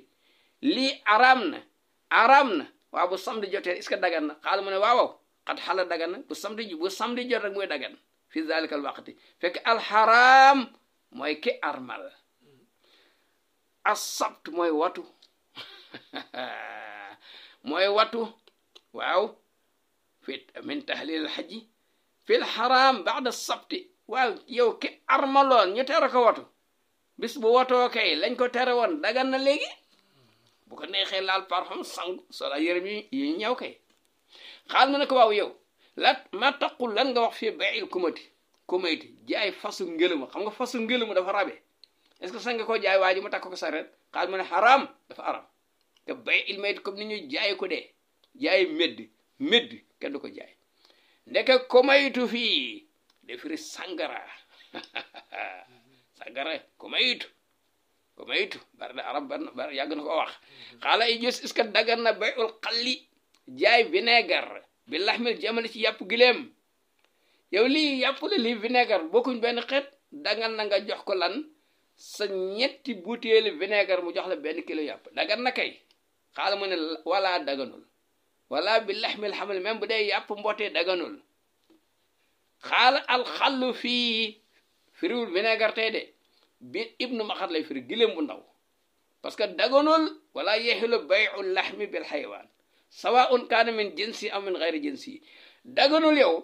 lii araam na waaw bu samedi jotee est-ce que dagan na xaal mu ne waaw xat xala dagan na bu samedi jot rek mooy dagan fi zalikal waqti fekk alxaraam mooy ki armal as-sabt mooy watu waaw fit min tahlil alxaji fil xaraam ba'da sabti waaw yow ki armaloon ñu tere ko watu bis bu watoo kay lañ ko tere woon dagan na léegi bu ko neexee laal parfum sangu sola yërëm yi ñëw kay xaal mu ne ko waaw yow ma taqul lan nga wax fii bayil kumayti jaay fasu ngëlëma xam nga fasu ngëlëma dafa rabe est-ce que sax nga koo jaay waa ji mu takk ko saret xaal mu ne xaraam dafa aram te bayil mayt comme ni ñuy jaay ko dee jaay medd kenn du ko jaay ndeke kumaytu fii defiri sangara kumaytu bari da arab bari yàgg na ko wax xaala i jus est-ce que dagan na bayul xalli jaay vinaigre bi laxmil jamali ci yàpp gileem yow lii yàpp la lii vinaigre bokkuñ benn xeet dagan na nga jox ko lan sa ñetti butéeli vinaigre mu jox la benn kilo yàpp dagan na kay xaala mu ne wala daganul wala bi laxmil xamal même bu dee yàpp mbootee daganul xaala alxallu fii firiwul vinaigre tey de bi ibnu maxat lay firi gileem bu ndaw parce que daganul wala yexilu bayu laxmi bil xaywaan sawaun kaana min jinsi aw min xayri jinsi daganul yow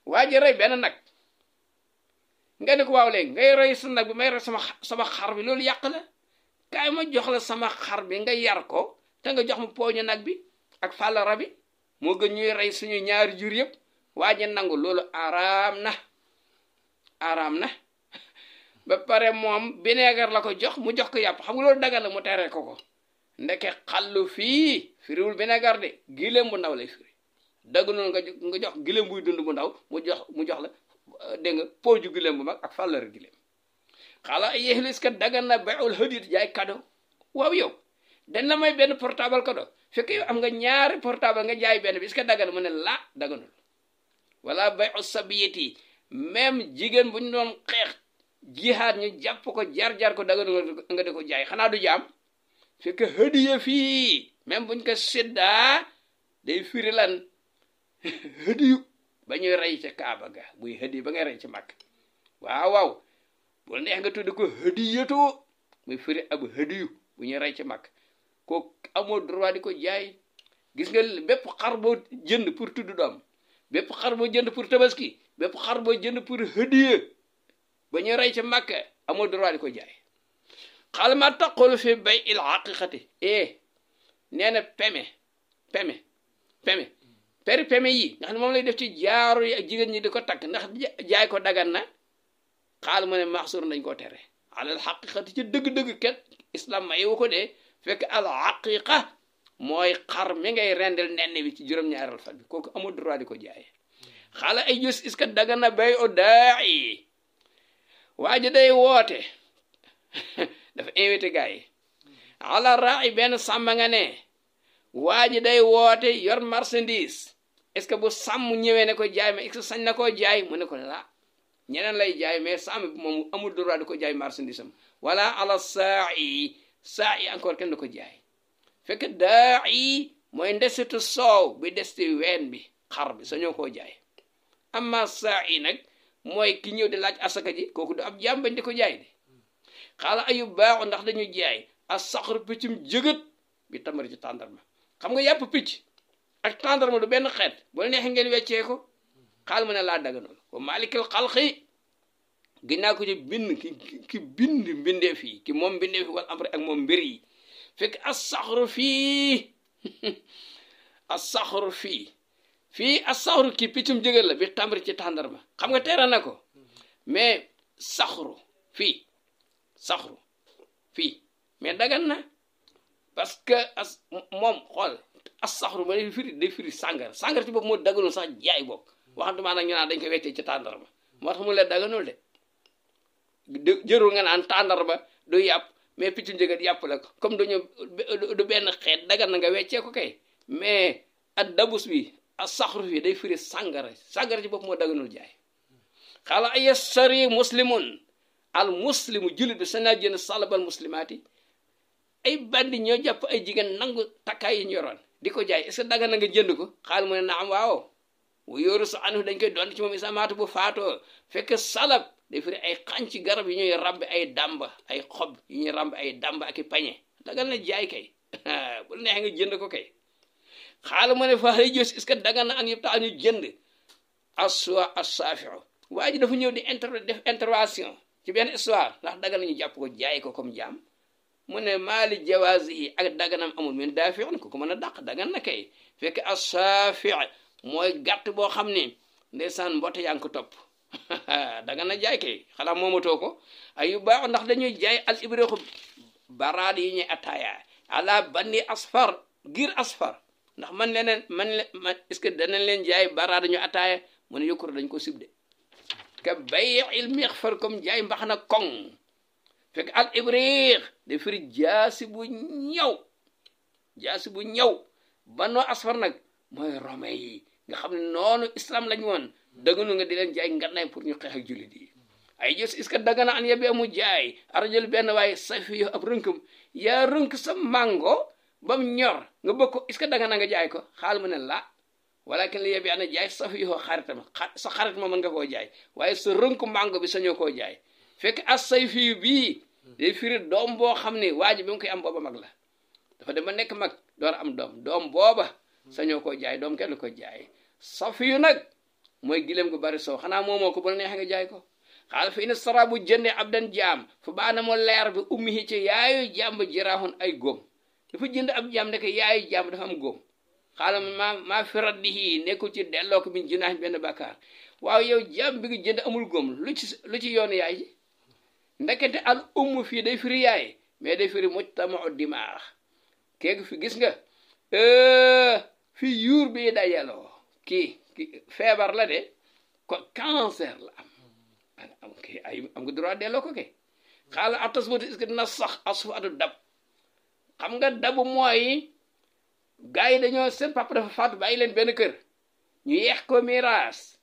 waa ji rey benn nag nga ne ko waaw léegi ngay rey sa nag bi may rey sama xar bi loolu yàq la kaay ma jox la sama xar bi nga yar ko te nga jox ma pooñu nag bi ak fàllara bi moo gën ñuy rey suñu ñaari jur yëpp waa ji nangu loolu araam na ba pare moom vinaigre la ko jox mu jox ko yàpp xam nga loolu dagan la mu tere ko ndeke xallu fii firiwul vinaigre de gileem bu ndaw lay firi daganul nga jox gileem buy dund bu ndaw mu jox la dégg nga pooju gileem bu mag ak fàllari gileem xaala yéexlis ka dagan na bayul hadit jaay cadeau waaw yow dañ la may benn portable cadeau fekk yow am nga ñaari portable nga jaay benn bi est-ce que dagan mu ne la daganul wala bayu sabiyati même jigéen bu ñu doon xeex jihaad ñu jàpp ko jar ko daganul nga di ko jaay xanaa du jaam fekk hadiya fii même buñ ko séddaa day firi lan hadiyu ba ñuy rey ca Kaaba ga buy hadiyu ba ngay rey ci Makka waaw bu neex nga tudd ko hadiyatu muy firi ab hadiyu bu ñuy rey ci Makka ko amoo droit di ko jaay gis nga bépp xar boo jënd pour tudd doom bépp xar boo jënd pour tabaski bépp xar boo jënd pour hadiya ba ñuy rey ci Makka amoo droit di ko jaay xaal ma taqul fi bay il haqiqati nee na peme yi nga xam ne moom lay def ci jaaru yi ak jigéen ñi di ko takk ndax jaay ko dagan na xaal mu ne maxsuur nañ ko tere alal haqiqati ci dëgg-dëgg ket islam mayewu ko de fekk al haqiqa mooy xar mi ngay rendel nenn bi ci juróom-ñaaral fan bi kooku amul droit di ko jaay xaala ay jus est-ce que dagan na bay o daa waa ji day woote dafa invité gars yi ala raay benn sàmm nga ne waa ji day woote yor marchandise est-ce que bu sàmm ñëwee ne ko jaay ma est-ce que sañ na koo jaay mu ne ko la ñeneen lay jaay mais sàmm bi moom amul droit di ko jaay marchandise am wala ala saa yi encore kenn du ko jaay fekk daa yi mooy ndesitu soow bi des ci ween bi xar bi sañoo koo jaay amma saa yi nag mooy ki ñëw di laaj asaka ji kooku du ab jaam bañ di ko jaay de xaala ayu baaxu ndax dañu jaay a saxru piccum jëgët bi tamari ci tàndarma xam nga yàpp picc ak tàndarma du benn xeet bu la neexee ngeen weccee ko xaal mu ne laa daganul wa malikil xalqi ginnaaw ko ci bind ki bind mbindee fii ki moom mbindee fi wal amri ak moom mbir yi fekk as-saxru fii as-saxru fii as-saxru ki piccum jëgët la bi tamari ci tàndarma xam nga teera na ko mais saxru fii mais dagan na parce que moom xool as-saxru ma day firi sàngar ci bopp moo daganul sax jaay bokk waxantuma nag ñu naan dañ koy weccee ci tàndarma moo tax mu leen daganul de jërul nga naan tàndarma du yàpp mais piccum jëgët yàpp la comme du benn xeet dagan na nga weccee ko kay mais ak dabus bi as-saxru fii day firi sàngara ci bopp moo daganul jaay xaala ay sari muslimun al muslimu jullit bi sañ naa jënd salabal muslimaati ay bandi ñoo jàpp ay jigéen nangu takkaay yi ñu yoroon di ko jaay est-ce que dagan na nga jënd ko xaal mu ne na am waaw wu yóoru sa anu dañ koy doon ci moom isamaatu bu faatoo fekk salab day firi ay xànc garab yi ñuy rabbi ay damba ay xob yi ñuy rabbi ay damba ak i pañe dagan na jaay kay bu la neexee nga jënd ko kay xaal mu ne fa xëy jos est-ce que dagan na ak yëpp tax ñu jënd aswa as-safiu waa ji dafa ñëw di def intervention ci benn histoire ndax dagan nañu jàpp ko jaay ko comme jaam mu ne maali jawaasi yi ak daganam amul min daafi na ko mën a dàq dagan na kay fekk as-safi mooy gàtt boo xam ne ndeysaan mboote yaa ngi ko topp dagan na jaay kay xanaa moomatoo ko ay yu baax ndax dañuy jaay al ibrixu baraad yi ñuy ataaya ala banni asfar ngir asfar ndax man est-ce que danañ leen jaay baraad ñu ataaya mu ne yokkuro dañ ko sibde ka bay'il mixfar comme jaay mbaxana koŋ fekk al ibrix da firi jaasi bu ñaw banoo asfar nag mooy rome yi nga xam ne noonu islam lañ woon daganu nga di leen jaay ngannaay pour ñu xeex ak jullit yi ay jës est-ce que dagana an yabe amu jaay arajël benn waaye safi yo ab rënkam yaa rënk sa mango bam ñor nga bëgg ko est-ce que dagana nga jaay ko xaal mu ne la walakin li yabe ana jaay safi yo xaritam sa xarit ma mën nga koo jaay waaye sa rënk mango bi sañoo koo jaay fekk as sayfi bii day firi doom boo xam ne waa ji bi mu koy am booba mag la dafa dem ba nekk mag door am doom booba sañoo koo jaay doom kenn ko jaay safi yu nag mooy gileem gu bari soo xanaa moomoo ko bu la neexee nga jaay ko xaal fi ina sara bu jënde ab dan jaam fu baana mo leer bi ummi ci yaayu jaam ba jiraaxoon ay góom dafa jënd ab jaam nekk yaayu jaam dafa am góom xaala maa fi raddihi nekkul ci delloo ko bi jinaax benn bàkkaar waaw yow jaam bi nga jënd amul góom lu ci yoonu yaay ji ndekete al umm fii day firi yaay mais day firi mujtamau dimaax keegu fi gis nga fi yuur bi dajaloo kii feebar la de ko cancer la am nga droit delloo ko ke xaala atas boti est-ce que dina sax asufu atu dab xam nga dabu mooy gars yi dañoo seen papa dafa faatu bàyyi leen benn kër ñu yeex ko miraas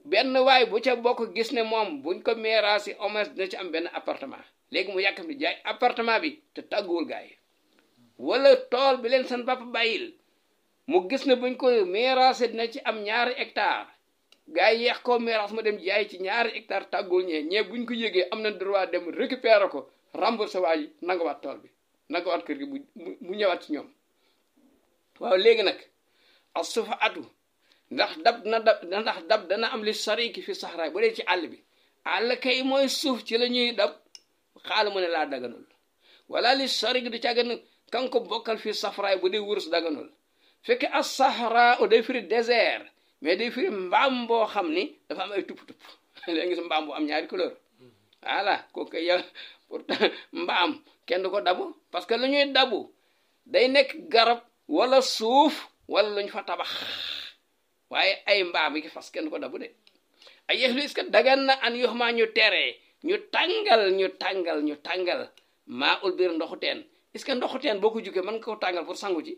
benn waay bu ca bokk gis ne moom buñ ko miraas yi au moins dina ci am benn appartement léegi mu yàkkam di jaay appartement bi te tàgguwul gars yi wala tool bi leen seen papa bàyyil mu gis ne buñ ko miraase dina ci am 2 hectares gars yi yeex koo miraas ma dem jaay ci 2 hectares tàggul ñee buñ ko yëgee am na droit dem récupérer ko rembourser waa ji nangawaat tool bi nangawaat kër gi mu ñëwaat ci ñoom waaw léegi nag asufa atu ndax dab dana am li sariki fi saxraay bu dee ci àll bi àll kay mooy suuf ci la ñuy dab xaal mu ne laa daganul wala li sariki du càggan kan ko bokkal fi safraay bu dee wurus daganul fekk as sahra o day firi désert mais day firi mbaam boo xam ni dafa am ay tupp-tupp léegi gis mbaam bu am 2 couleur voilà kooku yow pourtant mbaam kenn du ko dabu parce que lu ñuy dabu day nekk garab wala suuf wala luñ fa tabax waaye ay mbaam yi fas kenn du ko dabu de ay yeex lu est-ce que dagan na an yox maa ñu teree ñu tàngal maa ul biir ndoxu teen est-ce que ndoxu teen boo ko jugee mën nga ko tàngal pour sangu ci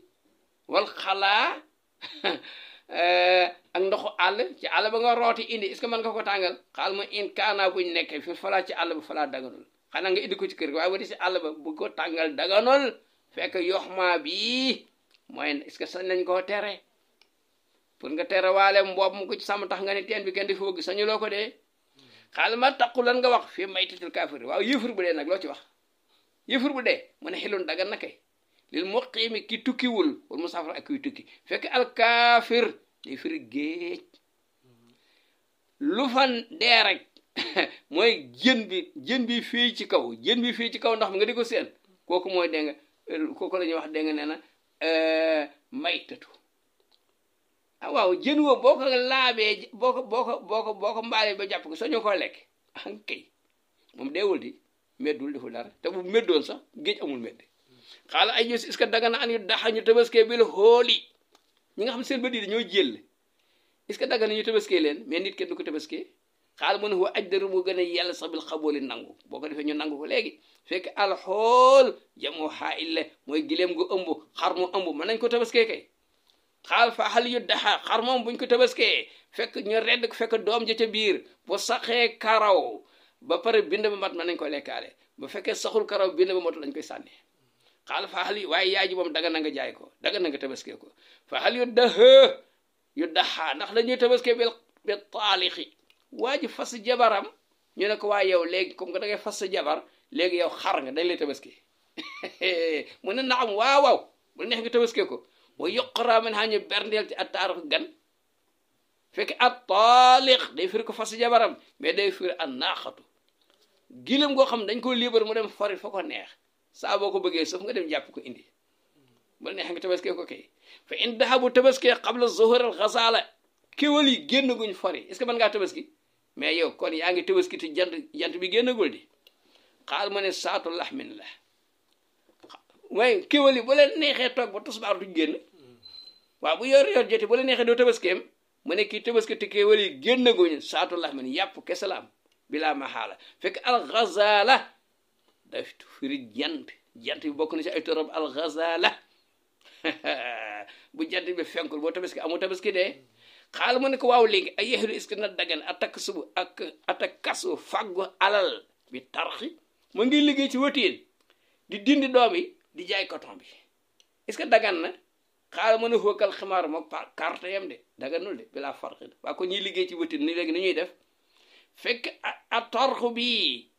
wal xalaa ak ndoxu àll ci àll ba nga rooti indi est-ce que mën nga ko tàngal xaal ma in kaana buñ nekkee fi falaa ci àll ba falaa daganul xanaa nga indi ko ci kër gi waaye bu di si àll ba bu ko tàngal daganul fekk yoxmaa bi mooy est-ce que sañ nañ koo tere pour nga tere waale mboob mu ko ci sàmm tax nga ne teen bi kenn di foogi sañu loo ko dee xaal ma taqu lan nga wax fii maytatil kaafir waaw yëfur bu dee nag loo ci wax yëfur bu dee mu ne xilun dagan na kay lil muqiimi ki tukkiwul wal musaafir ak kuy tukki fekk alkaafir day firi géej lu fan dee rek mooy jën bi fii ci kaw ndox mi nga di ko seen kooku mooy dégg nga kooku la ñuy wax dégg nga nee na maytatu ah waaw jën woo boo ko laabee boo ko mbaalee ba jàpp ko sañoo koo lekk kay moom deewul di meddul deful dara te bu meddoon sax géej amul medd xaala ay jës est-ce que daga na an yu daxa ñu tabaskee bil xooli ñi nga xam seen bët yi dañoo jël est-ce que daga na ñu tabaskee leen mais nit kenn du ko tabaskee xaala mu ne wa aj daru moo gën a yàlla sax bil xabooli nangu boo ko defee ñu nangu ko léegi fekk alxool jamoo xaa ille mooy gileem gu ëmb xar mu ëmb mën nañ ko tabaskee kay xaal fa xal yu daxa xar moom buñ ko tabaskee fekk ñu redd fekk doom ja ca biir bu saxee karaw ba pare bind ba mat mën nañ ko lekkaale ba fekkee saxul karaw bind ba matu lañ koy sànni xaal fa xal yi waaye yaay ji moom daga na nga jaay ko daga na nga tabaskee ko fa xal yu daxa ndax dañuy tabaskee bi taalixi waa ji fas jabaram ñu ne ko waa yow léegi comme que da ngay fas sa jabar léegi yow xar nga dañ lay tabaskee mu ne naam waaw bu neex nga tabaskee ko wa yoqara min xaa ñu berndeel ci attaarix gan fekk at taalix day firi ko fas jabaram mais day firi an naaxatu gilam goo xam dañ ko liibar mu dem fari fa ko neex saa boo ko bëggee sauf nga dem jàpp ko indi bu neex nga tabaskee ko kay fa in dahabu tabaskee qabla zuhur al xasaala kéwal yi génn guñ fari est-ce que mën ngaa tabaski mais yow kon yaa ngi tabaski te jant bi génnagul di xaal ma ne saatu laxmin la waaye kéwal yi bu leen neexee toog ba tusbaar duñ génn waaw bu yor jotee bu leen neexee doo tabaskeem mu ne kii tabaski te kéwal yi génnaguñ saatu laxmin yàpp kese la am bilaa maxaala fekk alxazala daf firi jant bi bokk na ci ay torop alxazala bu jant bi fenkul boo tabaski amu tabaski dee xaal mu ne ko waaw léegi ay yexilu est-ce que na dagan atak subu ak atak kasu fàggu alal bi tarxi mu ngi liggéey ci wëtiin di dindi doom yi di jaay coton bi est-ce que dagan na xaal mu ne xookal ximaar moom carte yam de daganul de bilaa farqi waa ko ñuy liggéey ci wëtiin ni léegi ni ñuy def fekk a torxu bi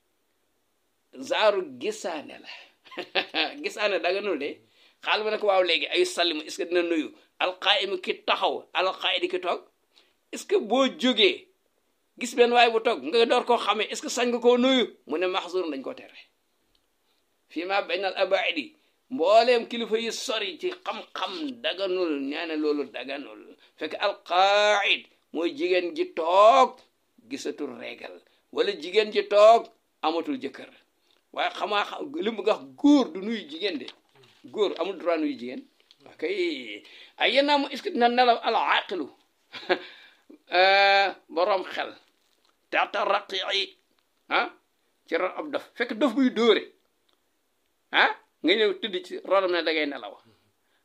zaaru gisaane la gisaane daganul de xaal mu ne ko waaw léegi ay sallimu est-ce que dina nuyu alqaayim ki taxaw alqaayidi ki toog est-ce que boo jógee gis benn waay bu toog nga door koo xamee est-ce que sañ nga koo nuyu mu ne maxzur dañ ko tere fii ma baynal abaidi mbooleem kilifa yi sori ci xam-xam daganul ñaane loolu daganul fekk alqaayid mooy jigéen ji toog gisatul régal wala jigéen ji toog amatul jëkkër waaye xamaa li mu wax góor du nuyu jigéen de góor amul droit nuyu jigéen kay ay yéen mu est-ce que dina nelaw al aqilu borom xel taata raqi ci ron ab dof fekk dof buy dóore nga ñëw tëdd ci ronam ne da ngay nelaw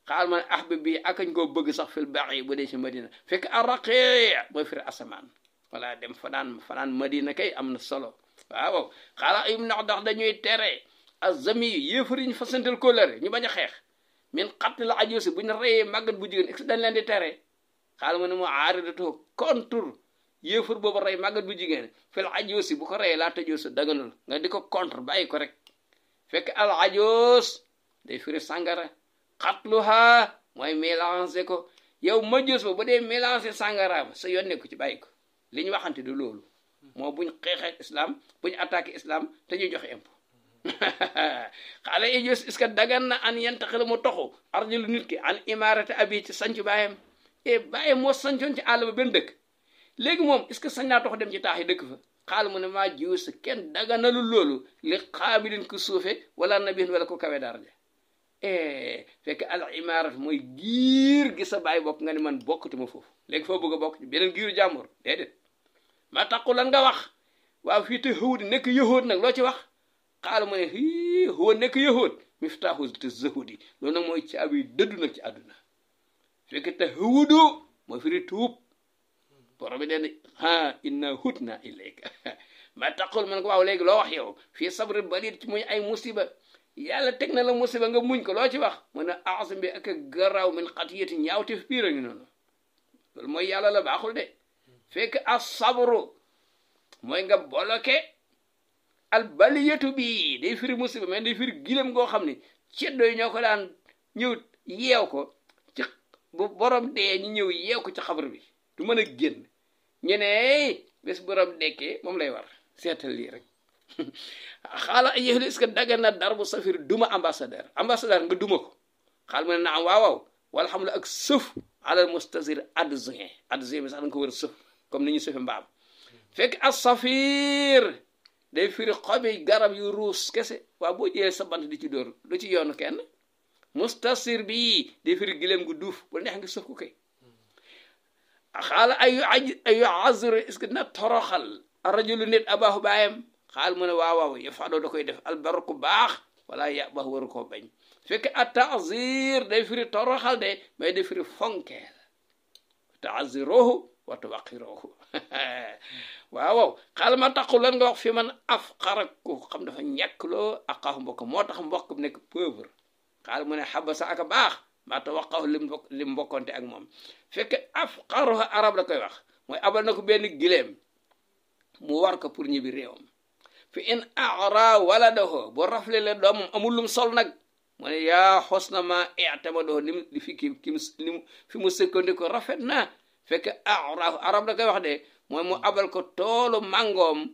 xaal ma ne ahbib bi akañ koo bëgg sax fil baax yi bu dee ci madina fekk a raqi mooy firi asamaan wala dem fanaan madina kay am na solo waaw xaala im ndax dañuy tere azami yéefari ñu fasantal kóllëre ñu bañ a xeex min xatti la ajusi bu ñu reyee màggat bu jigéen est-ce que dañ leen di tere xaala ma ne mu aaridatoo contre yéefar boobu rey màggat bu jigéen fil ajusi bu ko reyee laa tëjoosi daganul nga di ko contre bàyyi ko rek fekk al ajus day firi sàngara xatluha mooy mélanger ko yow majus ba bu dee mélanger sàngaraam sa yoon nekku ci bàyyi ko li ñu waxante du loolu moo buñ xeexee islam buñ attaqué islam te ñuy joxe impôt xaala ijus est-ce que dagan na an yantaxila mu toxu arjulu nit ki an imarati abi ci sanc baayam bàyyam moo sancoon ci àll ba benn dëkk léegi moom est-ce que sañ naa tox dem ci taax yi dëkk fa xaal mu ne maa jiw sa kenn daganalul loolu li xaabilin ko suufe wala nabiin wala ko kawe daraja fekk al imarat mooy giir gi sa bàyyi bokk nga ne man bokkatuma foofu léegi foo bëgg a bokk beneen giiru jàmbur déedéet ma taqu lan nga wax waaw fii te xëwdi nekk yëhoot nag loo ci wax xaala mu ne hii huwa nekk yahud miftaahu te zahudi loolu nag mooy caabi dëddu nag ci àdduna fekk te hudu mooy firi tuub borom bi nee na inna hudna ilayka ma taqul man ko waaw léegi loo wax yow fii sabri balid ci muñ ay musiba yàlla teg na la musiba nga muñ ko loo ci wax mu ne azim bi ak garaaw min xatiyati ñaawte fi biir a ngi noonu loolu mooy yàlla la baaxul de fekk as sabru mooy nga boloke al baliyatu bi day firi musiba mais day firi gilem goo xam ne ceddo yi ñoo ko daan ñëw yeew ko ci bu borom dee ñu ñëw yeew ko ci xabar bi du mën a génn ñu ne bés borom dekkee moom lay war seetal lii rek xaala ay yéexlu est-ce que dagan na dar bu safir duma ambassadeur nga duma ko xaal mu ne na am waaw wala xam la ak sëf alal mustasir adjoint bi sax da nga ko war a sëf comme ni ñu sëfe mbaam fekk as safir day firi xobi garab yu ruus kese waaw boo jëlee sa bant di ci dóor lu ci yoonu kenn mustasir bi day firi gileem gu duuf bu neex nga sëf ko kay xaala ayu azr est-ce que dina toroxal rajulu nit abaahu baayam xaal mu ne waaw yafaadoo da koy def albar ku baax wala yabax waru koo bañ fekk a taazir day firi toroxal de mais day firi fonkeel taazirohu wa tuwaqirohu waaw xaal ma taqul lan nga wax fi man af xarak ko xam dafa ñàkkloo aqaahu mbokk moo tax mbokk nekk pauvre xaal mu ne xabasa aka baax maa tawaqahu lim mbokkonte ak moom fekk af xaroha arab la koy wax mooy abal na ko benn gileem mu war ko pour ñibbi réewam fi in ara waladahu bu rafle le doomam amul lum sol nag mu ne yaa xosna ma i'tamadahu li fi mu sëkkandiko rafet na fekk ara arab la koy wax de mooy mu abal ko toolu mangoom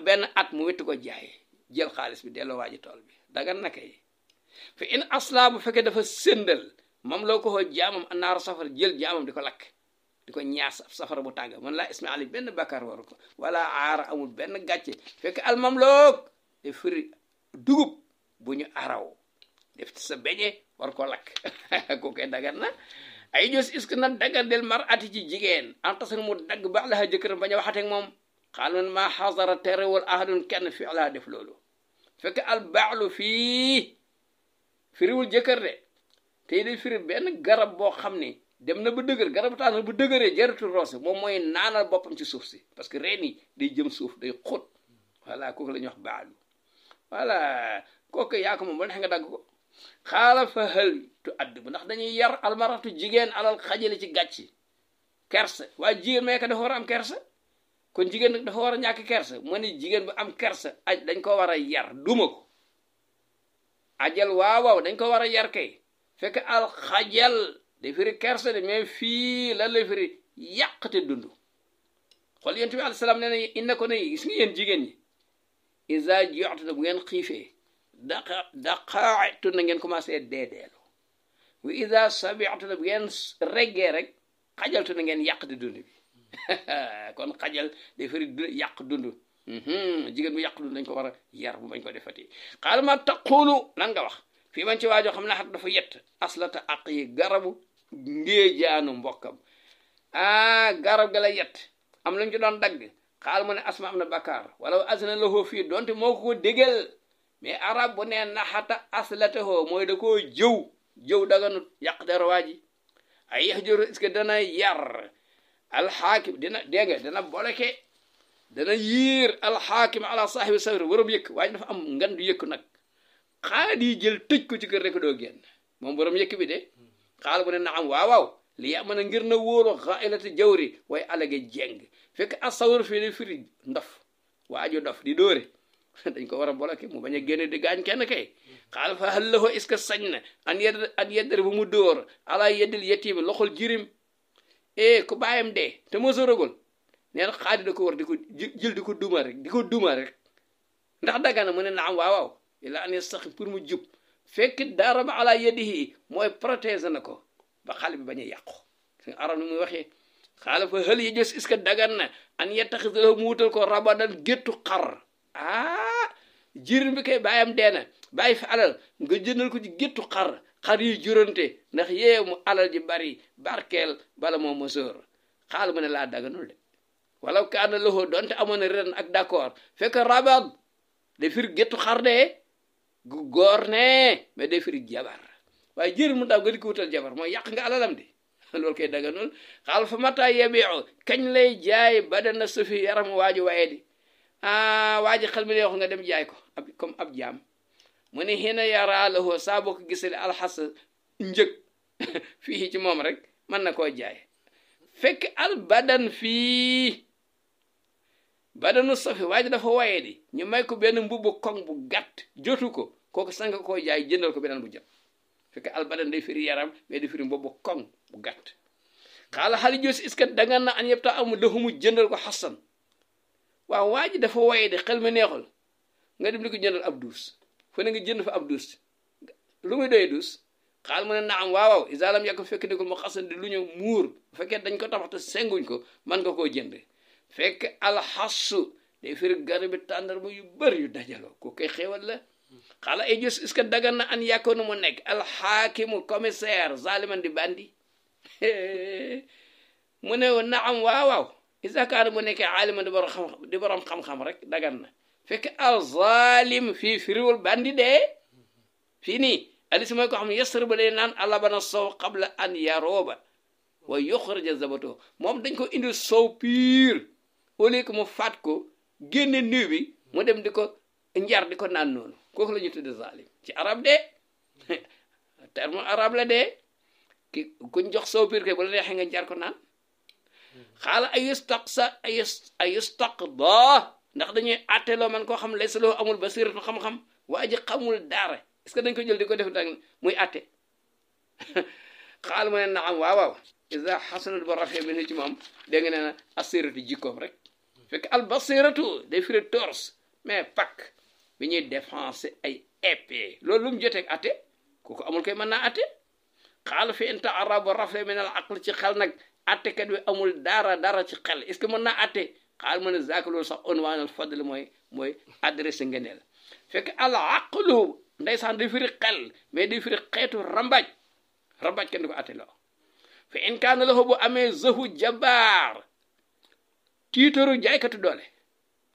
benn at mu witti ko jaay jël xaalis bi delloo waaji tool bi dagan na kay fi in asla bu fekkee dafa sëndal moom loo ko xoo jaamam anaaru safara jël jaamam di ko lakk di ko ñaas safara bu tàng man laa ismi ali benn bakkaar waru ko wala aara amul benn gàcce fekk almamloog de firi dugub bu ñu araw def ci sa beñe war ko lakk ko koy dagan na ay jos est-ce que na dagan del mar ati ci jigéen antasan mu dagg baax la jëkkëram bañ a waxateeg moom xaaloon ma xasara terewul ahadun kenn fi laa def loolu fekk al baaxlu fii firiwul jëkkër de tey day firi benn garab boo xam ne dem na ba dëgër garab taana bu dëgëree jaratul roose moom mooy naanal boppam ci suuf si parce que reen yi day jëm suuf day xóot voilà kooku la ñuy wax baalu voilà kooku yaa ko moom ba neex nga dagg ko xaala fa xël tu add bu ndax dañuy yar almaratu jigéen alal xajale ci gàcci kersa waaye jigéen may ka dafa war a am kersa kon jigéen nag dafa war a ñàkk kersa mu ne jigéen bu am kersa dañ ko war a yar duma ko ajal waaw dañ ko war a yar kay fekk al xajal day firi kersa de mais fii lan lay firi yàqte dund xool yonent bi alayhi salaam nee na inna ko ne gis nga yéen jigéen ñi isa joxtu na bu ngeen xiifee daqaatu na ngeen commencé deedeelu wa isa sabiatu na bu ngeen reggee rek xajaltu na ngeen yàqte dund bi kon xajal day firi yàq dund jigéen bu yàq dund dañ ko war a yar bu bañ ko defati xaal ma taqulu lan nga wax fii man ci waajoo xam ne xat dafa yett aslata aq yi garabu ngéejaanu mbokkam garab ga la yett am lañ ci doon dagg xaal mu ne asma am na bakkaar wala asna lahu fii donte moo ko déggal mais arab bu nee naxata aslataho mooy da koo jëw daganut yàq dara waa ji ay yax joro est-ce que dana yar alxaakim dana boleke dana yiir alxaakim ala saahibi sawri waroom yëkk waaye dafa am ngan du yëkk nag xaal yi jël tëj ko ci kër rek doo génn moom borom yëkk bi de xaal bu ne na am waaw li ya mën a ngir na wóolu xailati jawri waaye alage jeng fekk asawr fii di firi ndof waaju dof di dóore dañ ko war a bloqué mu bañ a génne di gaañ kenn kay xaal fa hal lahu est-ce que sañ na an yeddare bu mu dóor ala yeddil yetiimi loxol jirim ku bàyyam dee te moo soragul nee na xaadi da ko war di ko jël di ko duma rek ndax dagana mu ne na am waaw ila an sax pour mu jub fekk daraba ala yadihi mooy protéger na ko ba xale bi bañ a yàqu suñu arab ni muy waxee xaala fa hal yi jos est-ce que dagan na an yettaxisala mu wutal ko rabadan géttu xar jirim bi kay bàyyam deena bàyyi fi alal nga jëndal ko ci géttu xar yi jurante ndax yee mu alal ji bari barkeel bala moo mësoor xaal mu ne laa daganul de wala kaana loxoo donte amoon na ren ak d'accord fekk rabad day firi géttu xar de gu góor ne mais day firi jabar waaye jërin mu ndaw nga di ko wutal jabar mooy yàq nga alalam di loolu koy daganul xaal fa mata yebiu kañ lay jaay badana sufi yaram waaju waye di waaji xel mi ne wax nga dem jaay ko comme ab jaam mu ne xina yara lahu saa boo ko gisale alxas njëg fii ci moom rek mën na koo jaay fekk al badan fii badanu safi waaji dafa waye di ñu may ko benn mbubbu koŋ bu gàtt jotu ko kooku sanga koo jaay jëndal ko beneen bu jot fekk al badan day firi yaram mais di firi mbubbu koŋ bu gàtt xaala xali josi est-ce que danga na an yëpp ta amu daxumu jëndal ko xasan waaw waaji dafa waye di xel mi neexul nga dem di ko jëndal ab duus fu ne nga jënd fa ab duus lu muy doyee duus xaal mu ne naam waaw isalam yàkk fekk ne ko mu xasan di lu ñu muur bu fekkee dañ ko tabax te senguñ ko mën nga koo jënd fekk alxassu day firi garabi tàndarma yu bëri yu dajaloo ko koy xéewal la xaala ay jos est-ce que dagan na an yàkkoonu mu nekk alxaakimu commissaire zaliman di bandi mu ne naam waaw isa kaana mu nekkee aaliman di borom xam-xam rek dagan na fekk al zalim fii firiwul bandi dee fii nii alisi mooy ko xam ne yasar ba day naan alabana sow qabla an yarooba wa yuxrija zabato moom dañ ko indil sow pur au lieu que mu faat ko génne niw bi mu dem di ko njar di ko naan noonu kooku la ñu tudde zalim ci arab de terme arab la de ki kuñ jox sow pur ke bu la neexee nga njar ko naan xaala ayustaqda ndax dañuy atteloo man koo xam laysa lahu amul basiratu xam-xam waa ji xamul dara est-ce que dañ ko jël di ko def dag muy atte xaal mu ne na am waaw isa xasanat ba rafet bi ni ci moom dégg nga ne na asiratu jikkoom rek fekk al basiratu day firi torse mais pak bi ñuy défense ay épée loolu lu mu joteeg atte kooku amul koy mën naa atte xaal fi inta arab ba rafet min al aql ci xel nag attekat bi amul dara ci xel est-ce que mën naa atte xaal mën a zaak loolu sax unwaanal fadl mooy adressé ngeneel fekk al aqlu ndeysaan day firi xel mais day firi xeetu rambaaj kenn du ko atte loo fa in kaana lahu bu amee zahu jabaar tiitaru jaaykatu doole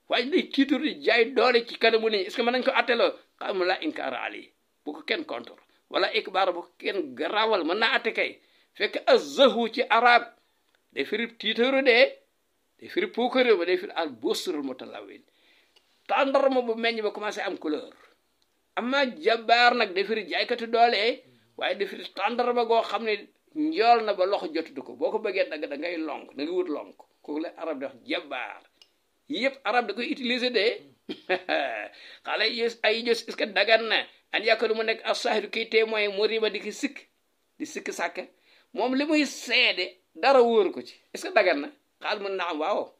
waaye day tiitaru di jaay doole ci kanamu nit ñi est-ce que mën nañ ko atte loo xaal mu la inkaara ali bu ko kenn contre wala ikbaar bu ko kenn garawal mën naa atte kay fekk az zahu ci arab day firi tiitaru day firi puukare ba day firi al busrul mutalawin tàndarma bu meññ ba commencé am couleur amma jabaar nag day firi jaaykatu doole waaye day firi tàndarma goo xam ne njool na ba loxo jotutu ko boo ko bëggee dagg da ngay lonk da ngay wut lonk kooku la arab di wax jabaar yëpp arab da koy utiliser de xale ay jos est-ce que dagan na an yàkkadu mu nekk as sahidu kiy témoin mu riba di sikk sàkk moom li muy seede dara wóoru ko ci est-ce que dagan na xaal mën na am waaw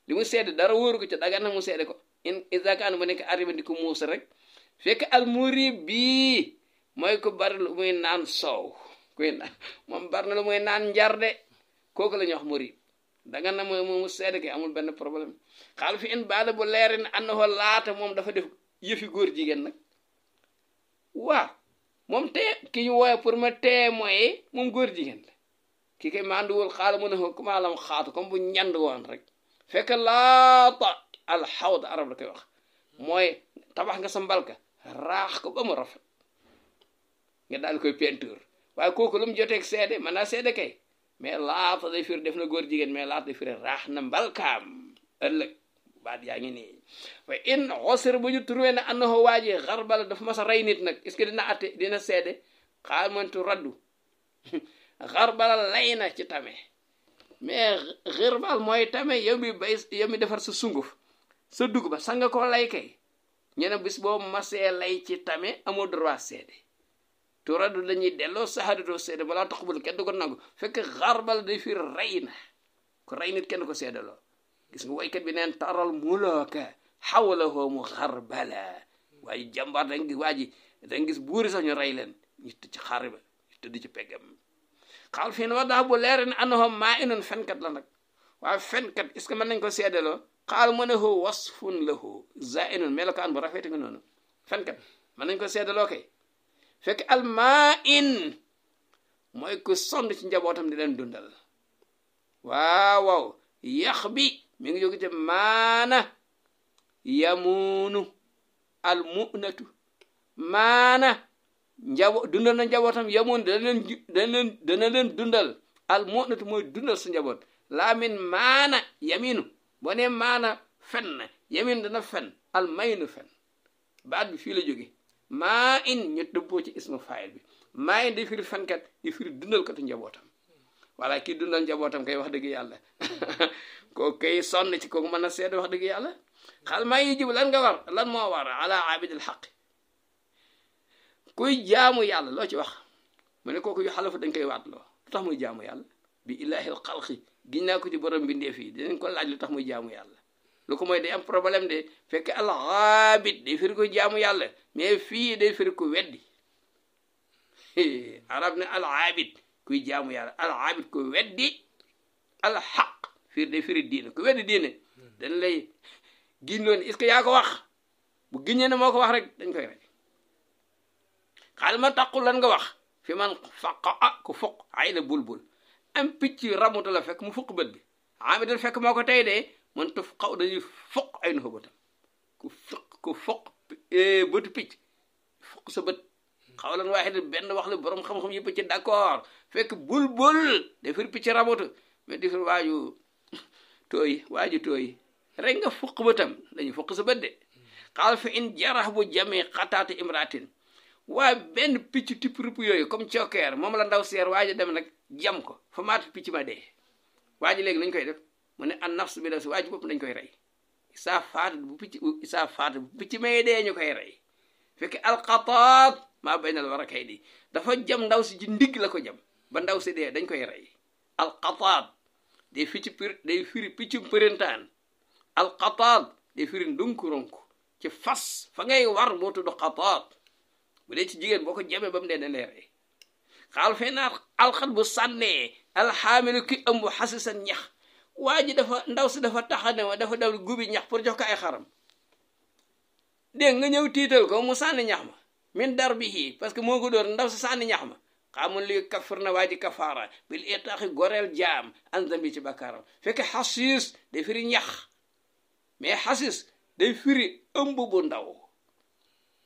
li mu seede dara wóoru ko ci dagan na mu seede ko in iza kaana mu nekk arriba di ko muus rek fekk al murib bii mooy ko bari lu muy naan soow kuy naan moom bari na lu muy naan njar de kooku la ñuy wax murib dagan na mu seede ke amul benn problème xaal fi in baada bu leeri ne annahu laata moom dafa def yëfi góor jigéen nag waaw moom ki ñu wooye pour ma témoin moom góor jigéen la ki koy manduwul xaala mu ne ko kuma lam xaatu comme bu ñand woon rek fekk laata alxawd arab la koy wax mooy tabax nga sa mbalka raax ko ba mu rafet nga daal koy peinture waaye kooku lu mu joteeg seede mën naa seede kay mais laata day firi def na góor jigéen mais laata day firi raax na mbalkaam ëllëg baat yaa ngi nii wa in xosir bu ñu trouvé ne annahu waaji xarbala dafa mas a rey nit nag est-ce que dina seede xaal mantu raddu xarbala lay na ci tame mais xirbal mooy tame yow mi defar sa sunguf sa dugub ba sanga ko lay kay ñene bis boobu masee lay ci tame amoo droit seede tu raddu dañuy delloo saxadatoo seede balaa taxubul kenn du ko nangu fekk xarbal day fi rey na ko rey nit kenn ko seedaloo gis nga waykat bi neen taral mulooka xawlahoo mu xarbala waaye jàmbaar da nga gis waa ji da nga gis buuri sax ñu rey leen ñu tëdd ci xar ba ñu tëdd ci peggam xaal fii ne wax daa bu leere ne annahu maa inun fenkat la nag waaye fenkat est-ce que mën nañ ko seedaloo xaal mu ne hoo wasfun lahu zainun melokaan bu rafet nga noonu fenkat mën nañ ko seedaloo kay fekk al maa in mooy ku sonn ci njabootam di leen dundal waaw yax bi mi ngi jóge ci maana yamuunu al mu'natu maana dundal na njabootam yamuun dana leen dundal al mu'natu mooy dundal sa njaboot laa min maana yaminu boo ne maana fen na yamin dana fen al maynu fen baat bi fii la jóge maa in ñu dëppoo ci ismu faayil bi maa in day firi fenkat di firi dundal katu njabootam wala kii dundal njabootam kay wax dëgg yàlla kooku kay sonn ci kooku mën a seede wax dëgg yàlla xal maa yi jib lan nga war lan moo war ala abidil xaq kuy jaamu yàlla loo ci wax mu ne kooku yu xalafa dañ koy waat loo lu tax muy jaamu yàlla bi ilaahil xalqi giñ naa ko ci borom mbindeef yi dinañ ko laaj lu tax muy jaamu yàlla lu ko mooy day am problème de fekk alxaabit day firi ko jaamu yàlla mais fii day firi ko weddi arab ne alxaabit kuy jaamu yàlla alxaabit ku weddi alxaq fii day firi diine ku weddi diine dañ lay giñ loon est-ce que yaa ko wax bu giñee ne moo ko wax rek dañ koy rek xaal ma taqul lan nga wax fi man faqa ku fuq ay la bulbul am picc ramuta la fekk mu fuq bët bi amidal fekk moo ko tey de man tuf xaw dañuy fuq ay nuxu bëtam ku fuq bëtu picc fuq sa bët xaw lan waaye benn wax la borom xam-xam yëpp ci d'accord fekk bulbul dafir picc ramuta mais difir waaju tooy rek nga fuq bëtam dañuy fuq sa bët de xaal fa in jarax bu jamee xataata imratin waa benn picc tipp rupp yooyu comme cokkeer moom la ndaw seer waa ji dem nag jam ko fa maatu picc ma dee waa ji léegi nañ koy def mu ne an nafs bi la si waa ji bopp dañ koy rey isaa faat bu picc may dee ñu koy rey fekk alxataat maa baynal warakay di dafa jam ndaw si ci ndigg la ko jam ba ndaw si dee dañ koy rey alxataat day firi piccum përintaan alxataat day firi ndunkuronk ci fas fa ngay war moo tudd xataat bu dee ci jigéen boo ko jamee ba mu dee dañ lay rey xaal fee naa alxat bu sànnee alxaamilu ki ëmb xasisan ñax waa ji dafa ndaw si dafa taxane ma dafa daw gubi ñax pour jox ko ay xaram dégg nga ñëw tiital ko mu sànni ñax ma min darbihi parce que moo ko dóor ndaw si sànni ñax ma xamul li kafir na waa ji kafaara bil itaaxi goreel jaam an zambi ci bakkaaram fekk xasis day firi ñax mais xasis day firi ëmb bu ndaw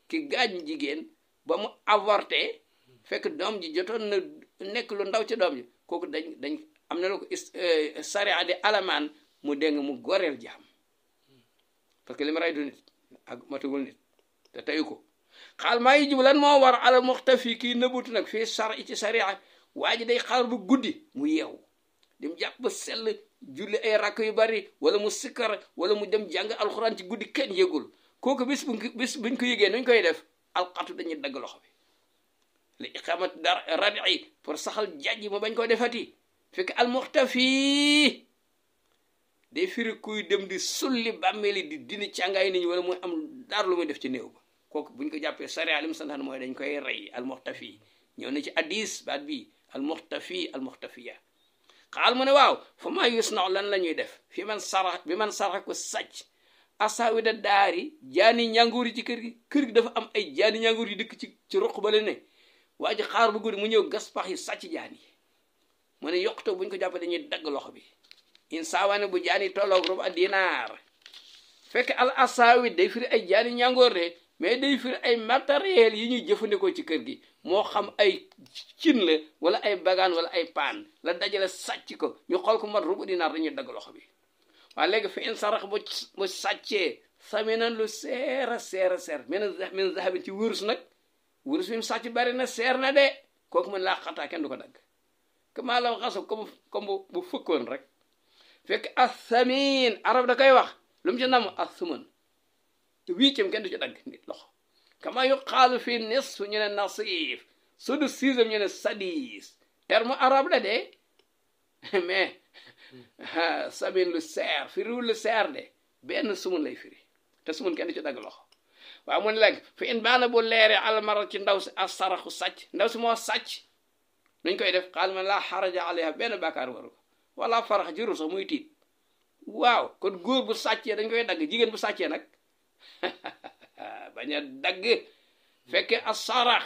ki gaañ jigéen ba mu avorté fekk doom ji jotoon na nekk lu ndaw ci doom ji kooku dañ am na la ko sariya di alamaan mu dégg mu goreel jaam parce que li mu rey du nit ak matugul nit te teyu ko xaal maa yi jib lan moo war ala muxtafi kii nëbbutu nag fii ci sariya waa ji day xaar bu guddi mu yeewu dem jàpp ba sell julli ay rakk yu bari wala mu sikkar wala mu dem jàng alxuraan ci guddi kenn yëgul kooku bis buñ ko yëgee nuñ koy def alxatu dañuy dagg loxo bi li iqamat rabi pour saxal jajji mu bañ ko defati fekk almuxtafi day firi kuy dem di sulli bàmmeeli di dini càngaay nit ñi wala muy am dara lu muy def ci néew ba kooku buñ ko jàppee sariya li mu santaan mooy dañ koy rey almuxtafi ñëw na ci hadis baat bi almuxtafiya xaal mu ne waaw fa maa yusna lan la ñuy def bi man sarax ko sàcc asawida daari jaani ñàngoor yi ci kër gi dafa am ay jaani ñàngoor yi dëkk ci ruq ba le ne waa ji xaar bu guddi mu ñëw gas pax yi sàcc jaan yi mu ne yokkutoo buñ ko jàppee dañuy dagg loxo bi insaawaane bu jaani tolloog ruba dinaar fekk al asawid day firi ay jaani ñàngoor de mais day firi ay matériel yi ñuy jëfandikoo ci kër gi moo xam ay cin la wala ay bagaan wala ay paan la dajale sàcc ko ñu xool ko mat ruba dinaar dañuy dagg loxo bi waaye léegi fi in sarax bu sàccee saminan lu seer min zahabin ci wurus nag wurus bi mu sàcc bari na seer na de kooku mën laa xataa kenn du ko dagg kama lam xasa comme bu fëkkoon rek fekk athamin arab da koy wax lu mu ci nam athuman te huitième kenn du ci dagg nit loxo kama yuqaalu fi nisf ñu ne nasif sudu sixième ñu ne sadis terme arab la de mais samin lu seer firiwul lu seer de benn sumun lay firi te sumun kenn du ci dagg loxo waaw mu ne léegi fi in baana bu leeree almara ci ndaw si as saraxu sàcc ndaw si moo sàcc nuñ koy def xaal ma laa xaraja alayha benn bàkkaar waru ko wala farax jërul sax muy tiit waaw kon góor bu sàccee dañ koy dagg jigéen bu sàccee nag bañ a dagg fekkee as sarax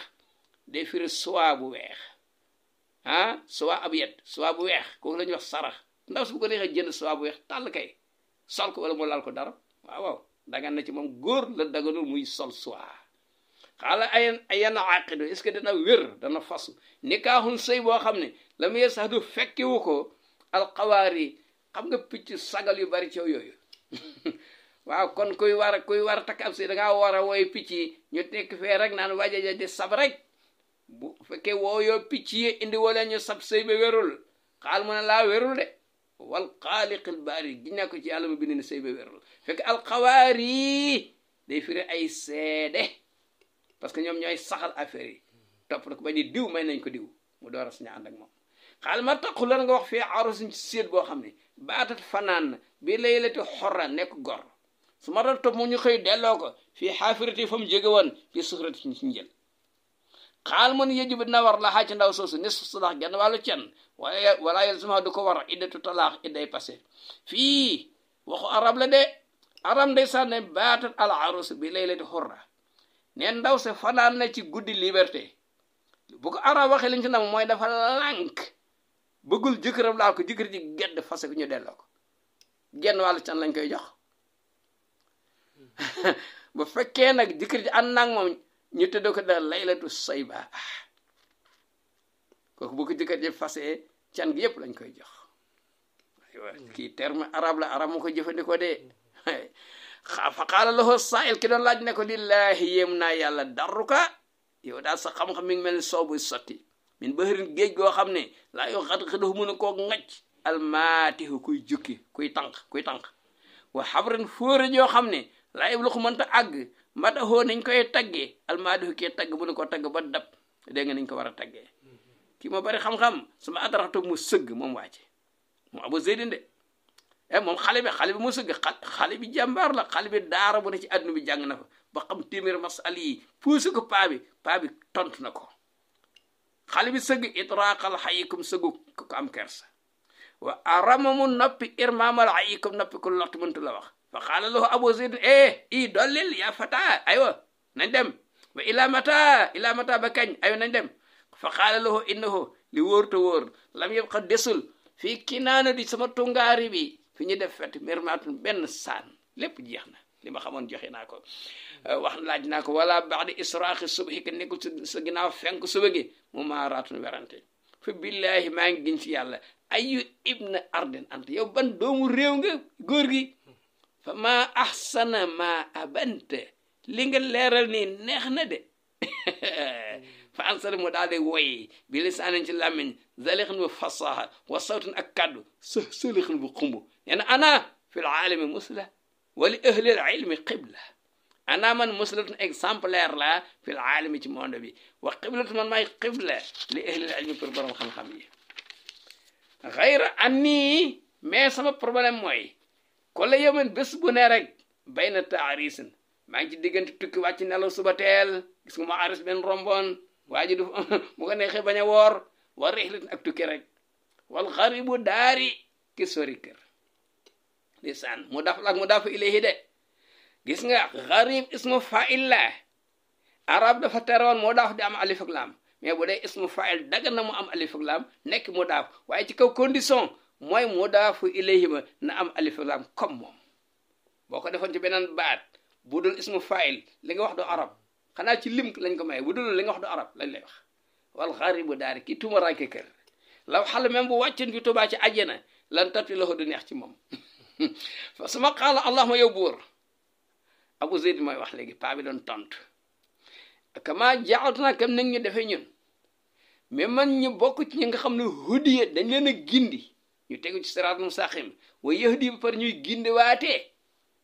day firi soie bu weex soie ab yet soie bu weex kooku la ñuy wax sarax ndaw si bu ko neexee jënd soie bu weex tàll kay sol ko wala mu laal ko dara waaw dagan na ci moom góor la daganul muy sol soie xaala ayan aqidu est-ce que dana wér dana fasu nikaaxun sëy boo xam ne la muy sax du fekkiwu ko alxawaari xam nga picc sagal yu bari coow yooyu waaw kon kuy war a takk ab sëy dangaa war a wooy picc yi ñu tekk fee rek naan wajaja di sab rek bu fekkee wooyoo picc yi indi wala ñu sab sëy ba wérul xaal mu ne laa wérul de wal xaaliqil baari gi ne ko ci yàlla ma bind ne sëy ba wérul fekk alxawaari day firi ay seede parce que ñoom ñooy saxal affaire yi topp na ko ba ni diw may nañ ko diw mu door a suñu ànd ak moom xaal ma taqu lan nga wax fii arusin ci séet boo xam ne baatat fanaan na bi laylati xorra nekk gor su ma doon topp mu ñu xëy delloo ko fii xaafirati fa mu jóge woon fii suxrati ci njël xaal man yëju bi dina war la xaa ci ndaw soosu nis salax genn wàllu cen wala yel suma du ko war iddatu talaax idday passé fii waxu arab la de arab ndey sànne baatat al arus bi laylati xorra neen ndaw se fanaan na ci guddi liberté bu ko arab waxee liñ ci nam mooy dafa lànk bëggul jëkkëram laal ko jëkkër ji gedd fase ko ñu delloo ko genn wàllu can lañ koy jox bu fekkee nag jëkkër ji ànd naag moom ñu tëddoo ko da laylatu sayba kooku bu ko jëkkër ji fase can gi yëpp lañ koy jox aywa kii terme arab la arab mu ko jëfandikoo de fa qaala lahu saa'il ki doon laaj ne ko lillahi yéem naa yàlla darruka yow daal sa xam-xam mi ngi mel ni soow buy sotti min bahrin géej goo xam ne laa yoo xat xëdahu mun a koo ŋacc almaatihu kuy jukki kuy tànk wa xabrin fóore joo xam ne laa yebluxu mënta àgg madaxoo nañ koy taggee almaatihu kee tagg bu ne ko tagg ba dab dégg nga nañ ko war a taggee kii ma bari xam-xam sama adraxtoog mu sëgg moom wàcce moom Abu Zeydin de moom xale bi mu sëgg xale bi jàmbaar la xale bi daara bu ne ci àdduna bi jàng na fa ba xam téeméer masal yi puusi ko paa bi tontu na ko xale bi sëgg itraaqal xayikum sëggu ko am kersa wa aramamu noppi irmaamal xayikum noppi ko lott mëntu la wax fa qaala lahu Abu Zayd i dollil yaa fata aywa nañ dem wa ila mata ba kañ aywa nañ dem fa qaala lahu innahu li wóor te wóor lam yabqa desul fii kinaana di sama tungaari bi fi ñu def fet mirmaatun benn saan lépp jeex na li ma xamoon joxe naa ko laaj naa ko wala ba'da israaqi subhi ka nekkul sa ginnaaw fenk suba gi mu maaraatun werante fa billahi maa ngi giñ ci yàlla ayu ibna arden anta yow ban doomu réew nga góor gi fa maa ahsana ma abante li nga leeral nii neex na de fa ansar mu daal di woy bi lisaanin ci làmmiñ zalixin bu fasaha wa sawtin ak kaddu sëlixin bu xumb nee na ana fi l aalami musla wa li ahli l ilmi qibla ana man muslatun exemplaire la fi l aalami ci monde bi wa qiblatu man maay qibla li ahli l ilmi pour borom xam-xam yi xayra anni mais sama problème mooy ko la yemen bés bu ne rek bay na taarisin maa ngi ci diggante tukki wàcc nelaw suba teel gis nga ma aris benn romboon waa ji du mu ko neexee bañ a woor war rixlit ak tukki rek wal xaribu daari ki sori kër lisaan mu daf lak mu dafa ilayhi de gis nga xarib ismu fa'il la arab dafa teroon moo daaf di am alif ak laam mais bu dee ismu fa'il daga na mu am alif ak laam nekk mu daaf waaye ci kaw condition mooy mu daafu ilayhi ma na am alif ak laam comme moom boo ko defoon ci beneen baat bu dul ismu fa'il li nga wax du arab xanaa ci lim lañ ko maye bu dul li nga wax du arab lañ lay wax wal xaribu daari kii tumaranke kër law xal même bu wàccin fi tubaa ci àjjana lan tatti loxo du neex ci moom fa suma qaala allahuma yow buur Abu Zayd mooy wax léegi paa bi doon tontu kama jaaltuna kam nag ñu defee ñun mais man ñu bokk ci ñi nga xam ne hudiya dañ leen a gindi ñu tegu ci siraatul mustaqim wa yahdi ba par ñuy gindi waatee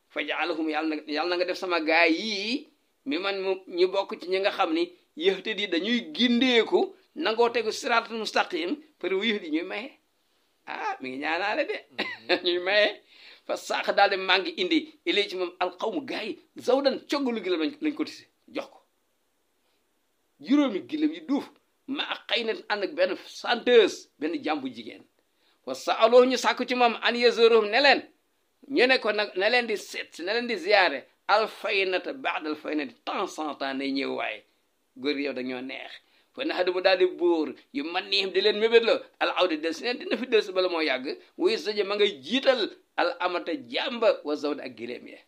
fa jaalahum yàlla na nga def sama gaay yii mi man ñu bokk ci ñi nga xam ni yahtadi dañuy gindeeku nangoo tegu siraatul mustaqim par wu yahdi ñuy maye mi ngi ñaanaale de ñuy maye fa saax daal de maa ngi indi ilay ci moom alxawmu gars yi zawdan coggalu gilam lañ ko tise jox ko juróomi gilam yi duuf ma ak xëy na ànd ak benn chanteuse benn jàmbu jigéen wa saaloo ñu sàkku ci moom an yazuruhum ne leen ñu ne ko nag ne leen di seet ne leen di ziyaare alfaynata baadal faynati temps en temps nay ñëw waaye góor yow dañoo neex fa na xadu mu daal di buur yu man niim di leen mébét la al awdi del si neen dina fi del si bala moo yàgg wuy saje ma ngay jiital al amata jàmba wa zawd ak giléem ye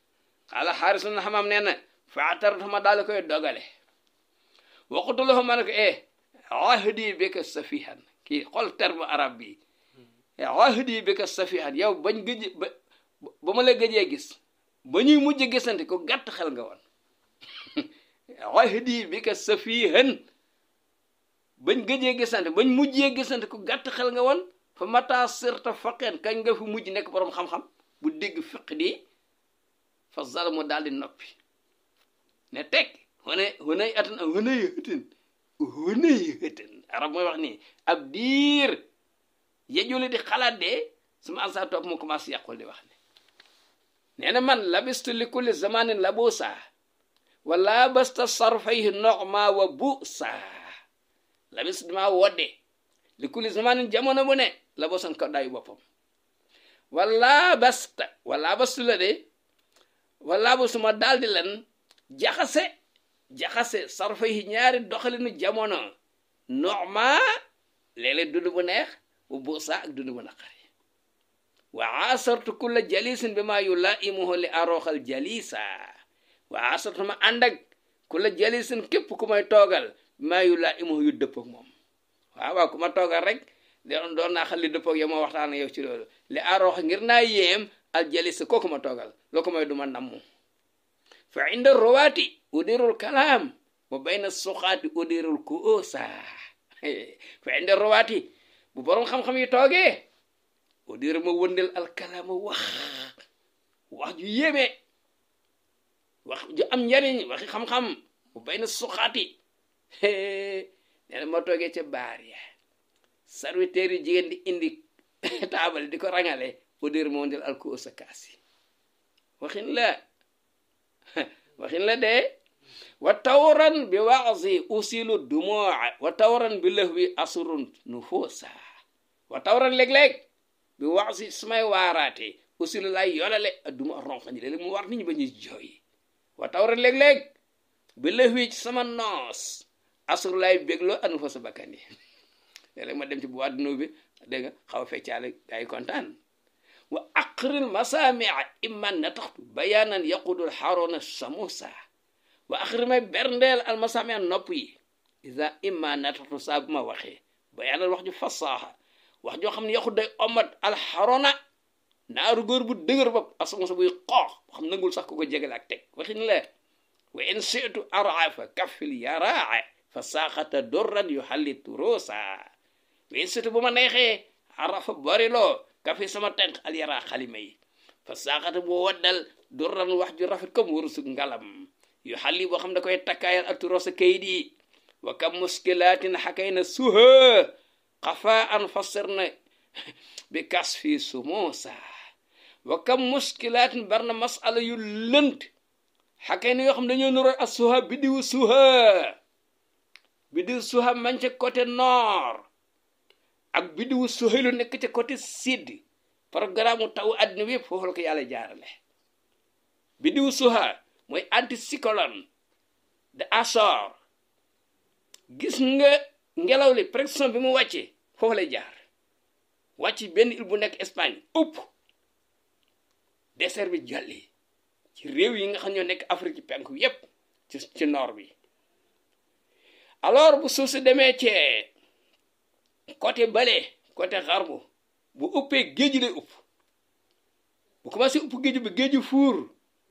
xaala Xaaris ibn Hammaam nee na faatartu ma daal koy dogale waxutu la ma ne ko ahdi bika safihan kii xool terme arab bi ahdi bika safihan yow bañ gëj ba ma la gëjee gis ba ñuy mujj gisante ko gàtt xel nga woon ahdi bika safihan bañ gëjee gisante bañ mujjee gisante ko gàtt xel nga woon fa mata sirta faqeen kañ nga fi mujj nekk borom xam-xam bu dégg fiq di fa zalamu daal di noppi ne teg hunay atan arab mooy wax nii ab diir yejuli di xalaat de sama ansa topp mu commencé yàqul di wax ne nee na man labistu li kulli zamanin labusa wa labasta sarfayhi noxma wa busa labistu dama wodde li kulli zamanin jamono bu ne labusan ko dayu boppam wala bastu la de wala bu suma daldi lan jaxase sarfayhi ñaari doxalinu jamono noxma léeg-léeg dund bu neex wa busa ak dund bu naqari wa asartu kulla jalisin bi ma yulaimuhu li aroxal jalisa wa asartu ma ànd ak kulla jalisin képp ku may toogal bi ma yulaimuhu yu dëppoog moom waaw ku ma toogal rek doon naa xal li dëppoog yow ma waxtaan ak yow ci loolu li aroxa ngir naa yéem al jalisa kooku ma toogal loo ko may duma nammu fa inda rowaati udirul kalaam wa bayna suqaati udirul kuusa fa inda rowaati bu borom xam-xam yi toogee udir ma wëndel alkalaama wax ju yéeme wax ju am njariñ waxi xam-xam bu bayna suqaati nee na ma toogee ca baar ya serviteur yi jigéen di indi taabal di ko rangale udir ma wëndel alkuusa kaasi waxin la de wa tawran bi waazi usilu dumaa wa tawran bi lahwi asurun nufusa wa tawran léeg-léeg bi waazi sumay waaraate usilu lay yolale a duma ronxañi léeg-léeg mu war nit ñi ba ñuy jooy wa tawran léeg-léeg bi lahwi ci sama noos asur lay bégloo anu fa sa bakkan yi léeg-léeg ma dem ci bu àdduna bi dégg nga xaw a feccaale ay kontaan wa aqril masamia imman nataxtu bayanan yaqudul xarona samusa wa aqril may berndeel al masamia nopp yi isa imman nataxtu saa bu ma waxee bayanan wax ju fasaaxa wax joo xam ne yaqud day omat al xarona naaru góor bu dëgër bopp asamusa buy xoox xam nangul sax ku ko jegale ak teg waxin la wa in situ arafa kaffil yaraa fa saaxata dorran yu xalli turosa wa in situ bu ma neexee arafa bariloo kafi sama tenk al yaraa xalima yi fa saaxata bu waddal dorran wax ju rafet comme wurusug ngalam yu xalli boo xam da koy takkaayal ak turosa kayit yi wa kam muskilaatin xakay na suha xafa an fasir na bi kas fii sumusa wa kam muskilaatin bar na masala yu lënt xakay na yoo xam dañoo nuroo ak suha bidiwu suha man ca côté nord ak bidiwu suhaylu nekk ca côté sud programme taw àddina bi foofu la ko yàlla jaarale bidiwu suha mooy anticyclone de Açores gis nga ngelaw li pression bi mu wàcce foofu lay jaar wàcc benn île bu nekk Espagne upp désert bi jàlli ci réew yi nga xam ñoo nekk Afrique ci penku yépp ci nord bi alors bu suuf si demee ci côté bale côté xarbu bu uppee géej lay upp bu commencé upp géej bi géeju fuur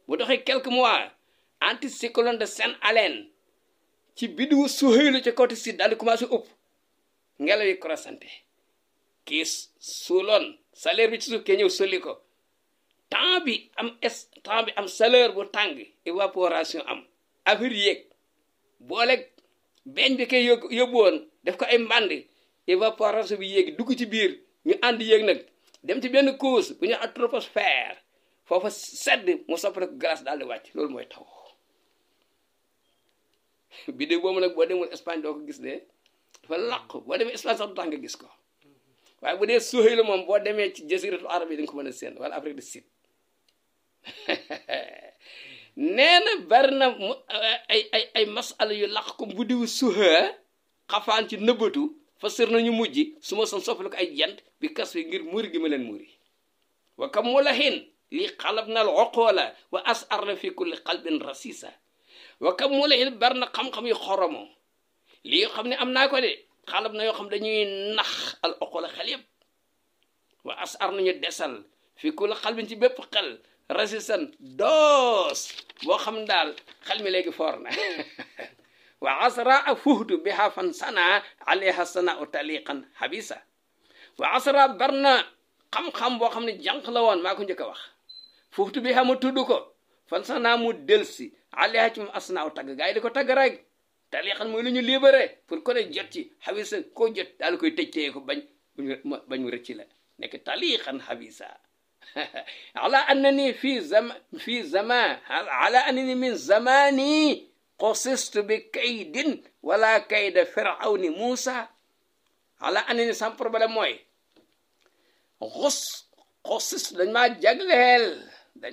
bu doxee quelques mois anticyclone de Saint-Hélène ci bidiwu Suhaylu ci côté sud daal di commencé upp ngelaw yi croissante kii suuloon salaire bi ci suuf kee ñëw soli ko temps bi am chaleur bu tàng évaporation am affaire yéeg booleeg beñ bi koy yóbbu woon def ko ay mbànd évaporation bi yéegi dugg ci biir ñu ànd yéeg nag dem ci benn couche bu ñu troposphère foofa sedd mu soppale ko glace daal di wàcc loolu mooy taw bidéo boobu nag boo demul Espagne doo ko gis de dafa làqu boo demee Espagne sax du tax nga gis ko waaye bu dee Suhaylu moom boo demee ci jasiratu arab yi da nga ko mën a seen wala Afrique du Sud nee na bari na ay masala yu làq ko bu diwu suha xafaan ci nëbbatu fa sër nañu mujj su ma son soppali ko ay jant bi kas fi ngir muuri gi ma leen muuri wa kam mu la xin lii xalabna al uqula wa asarna fi kulli qalbin rasisa wa kam mu la bar na xam-xam yu xoromo lii yoo xam ne am naa ko de xalab na yoo xam dañuy nax al uqula xel yëpp wa asar nañu desal fi kulli qalbin ci bépp xel rasisan doos boo xam daal xel mi léegi foor na wa asra a fuhtu biha fan sana alayha sana u taliqan habisa wa asra bar na xam-xam boo xam ne jànq la woon maa ko njëkk a wax fuhtu biha mu tudd ko fan sana mu delsi alayha ci mu asna u tagg gaa yi di ko tagg rek taliqan mooy lu ñu libéré pour ko ne jot ci habisa koo jot daal koy tëj téye ko bañ mu rëcci la nekk taliqan habisa ala annani fi zaman ala annani min zamani قصصت بكيد ولا كيد فرعون موسى على أنني سام بروبلم موي قصص dañ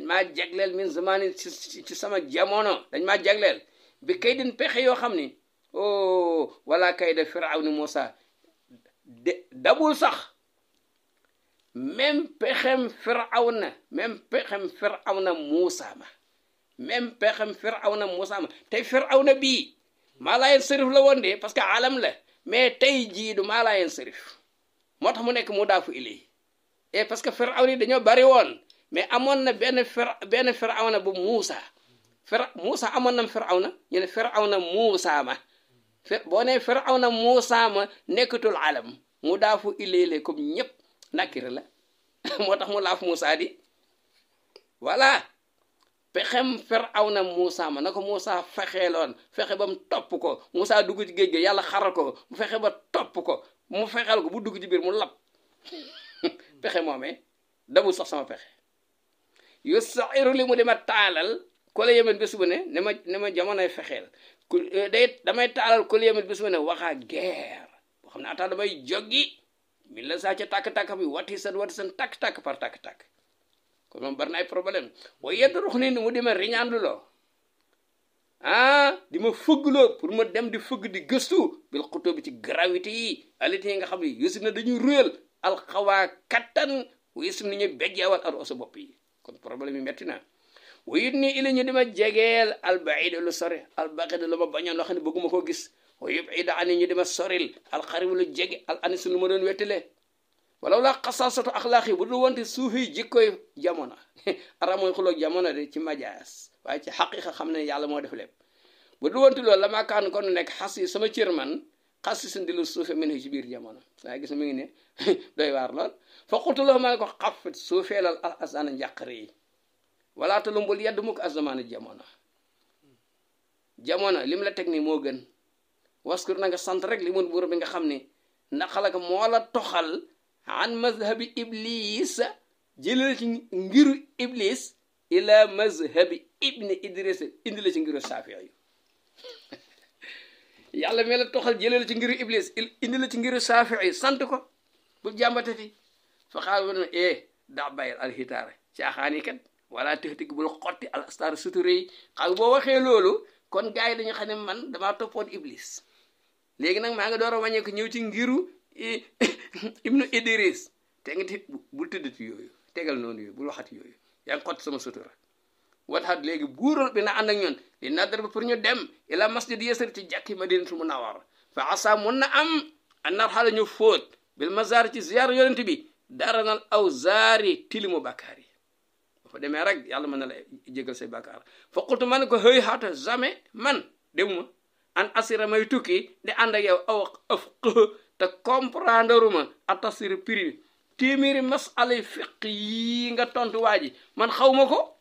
ma jagleel min zamani ci sama jamono dañ ma jagleel bi kaydin pexe yoo xam ni wala kayda fir'auni Musa dabul sax même pexem fir'auna Musa ma même pexem firawna Musa ma tey firawna bii maa laa yeen sërif la woon de parce que alam la mais tey jii du maa laa yeen sërif moo tax mu nekk mu daafu ilay et parce que firawna yi dañoo bari woon mais amoon na benn firawna bu Musa Musa amoon na firawna ñu ne firawna Musa ma boo ne firawna Musa ma nekkatul alam mu daafu ilay la comme ñëpp nakira la moo tax mu laaf Musa di voilà pexem firawna Musa ma na ko Musa fexeeloon fexe ba mu topp ko Musa dugg ci géej gi yàlla xaral ko mu fexe ba topp ko mu fexeel ko bu dugg ci biir mu lab pexe moomee dabul sax sama pexe yu sairu li mu dema taalal ko la yemen bés bu ne ne ma jamonoy fexeel damay taalal ko la yemen bés bu ne waxaa guerre boo xam ne ataa damay joggi min la saa ca tàkk-tàkk bi wati san tàkk-tàkk par tàkk-tàkk kon moom bari na ay problème waaye yedd rox ni mu dima riñaanduloo di ma fëggloo pour ma dem di fëgg di gëstu bil xutoo bi ci gravité yi aliti yi nga xam ne yusuf na dañuy ruyal alxawaa kattan yusuf ni ñu bejjeewal ar osa bopp yi kon problème yi metti na wayit nii ili ñu dima jegeel albaida lu sori albaqida lu ma bañoon loo xam ne bëgguma koo gis wa yubida ani ñu dima soril alxarib lu jege al anis lu ma doon wettile walaw la xasaasatu axlaaq yi bu dul wante suufi jikkoy jamono ara mooy xuloog jamono de ci majaas waaye ci xaqiqa xam ne yàlla moo def lépp bu dul wante loolu la maa kaan kon nekk xas yi sama cër man xas yi sundi lu suufe min ci biir jamono waaye gis mi ngi ne doy waar lool fa xultuloo ma ne ko xafit suufeelal al asana njàqare yi wala talumbul yedd mukk azamaana jamono lim la teg ni moo gën waskur na nga sant rek li mun buur bi nga xam ne ndaxalaka moo la toxal an mazhabi iblis jëlal ci ngiru iblis ila mazhabi ibni idris indi la ci ngiru saafiya yu yàlla mee la toxal jëlal ci ngiru iblis indi la ci ngiru saafiya yi sant ko bu jàmbatati fa xaal wana daa bàyyil alxitaara caaxaan yi kat wala tëxtig bul xotti al astar suturé yi xam boo waxee loolu kon gars yi dañu xam ne man damaa toppoon iblis léegi nag maa ngi door a wàññeeku ñëw ci ngiru ibnu idris te nga ti bul tëddati yooyu tegal noonu yooyu bul waxati yooyu yaa ngi xott sama sutura wataat léegi buural bi na ànd ak ñoon li nadar ba pour ñu dem ila masjid yasar ci jàkki madinatul munawwara fa asa mun na am an nar xaala ñu fóot bil mazar ci ziyaar yonent bi daranal aw zaari tilimu bàkkaar yi ba fa demee rek yàlla mën na la jégal say bàkkaar fa qultu man ko hëy xaata jamais man demuma an asira may tukki di ànd ak yow aw af te comprendre ma atasir prix téeméeri masala fiq yi nga tontu waa ji man xaw ma ko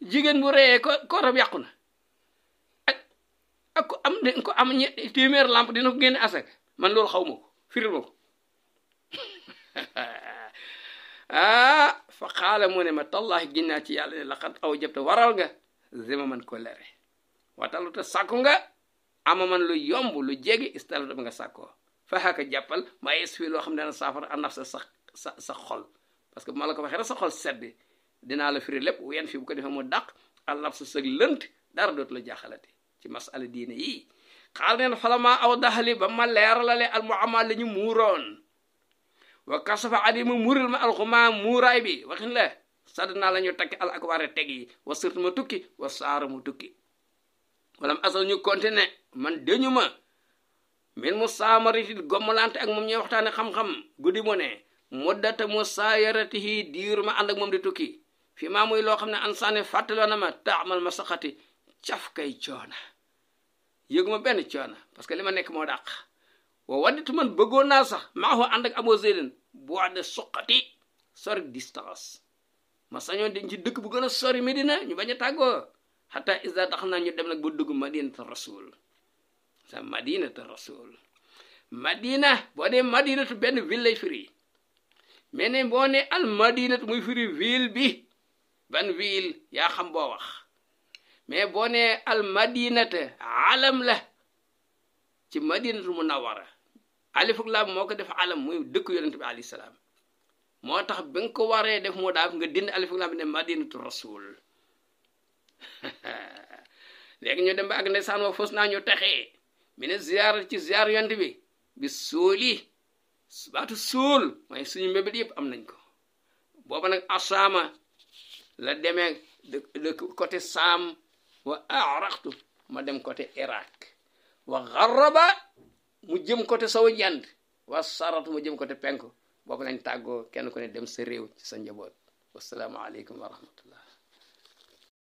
jigéen bu reyee ko rab yàqu na ak ko am téeméer lamp dina ko génne asak man loolu xaw ma ko firil ma ko fa xaala mu ne ma tallahi ginnaa ci yàlla ne laqad aw jabta waral nga zima man ko lere watalu te sàkku nga ama man lu yomb lu jege istal dama nga sàkkoo fa xaaka jàppal maa yes fii loo xam ne dana saafara a naf sa xol parce que bu ma la ko waxee rek sa xol sedd dinaa la firi lépp wen fii bu ko defee mu dàq àllab sa sëg lënt dara dootu la jaaxalati ci masala diine yii xaal neen falamaa aw daxali ba ma leeralale al muamal la ñu muuroon wa kasafa adi mu muuril ma alxumaa muuraay bi waxin la sadna la ñu takki al akbaare teg yi wa sirtu ma tukki wa saara mu tukki walam asal ñu continuer man dañu ma min mu saamariti gommalante ak moom ñuy waxtaane xam-xam guddi mu ne muddata mu saayaratihi diiru ma ànd ak moom di tukki fi maa muy loo xam ne ansaane fàttaloo na ma taamal ma saxati caf kay coona yëguma benn coona parce que li ma nekk moo dàq wa wadditu man bëggoon naa sax maa ko ànd ak Abu Zaydin bu wax de suqati sori distance ma sañoon dañ ci dëkk bu gën a sori Medina ñu bañ a tàggoo xataa isa tax naa ñu dem nag ba dugg madinatu rasul sa madinatu rasul madina boo dee madinatu benn ville lay firi mais ne boo ne al madinatu muy firi ville bi ban ville yaa xam boo wax mais boo ne al madinatu alam la ci madinatu munawwara alifuk laam moo ko def alam muy dëkk yonent bi alayhi salaam moo tax ba nga ko waree def moo daaf nga dindi alifuk laam bi ne madinatu rasul léegi ñu dem ba ak ndeysaan wa fos naa ñu texee mi ne ziyaar ci ziyaar yonent bi suuli baatu suul mooy suñu mbébét yëpp am nañ ko booba nag asaama la demee de côté saam wa araxtu ma dem côté Irak wa xaraba mu jëm côté sowu jant wa saratu mu jëm côté penku boobu lañ tàggoo kenn ku ne dem sa réew ci sa njaboot wasalaamu aleykum wa rahmatullah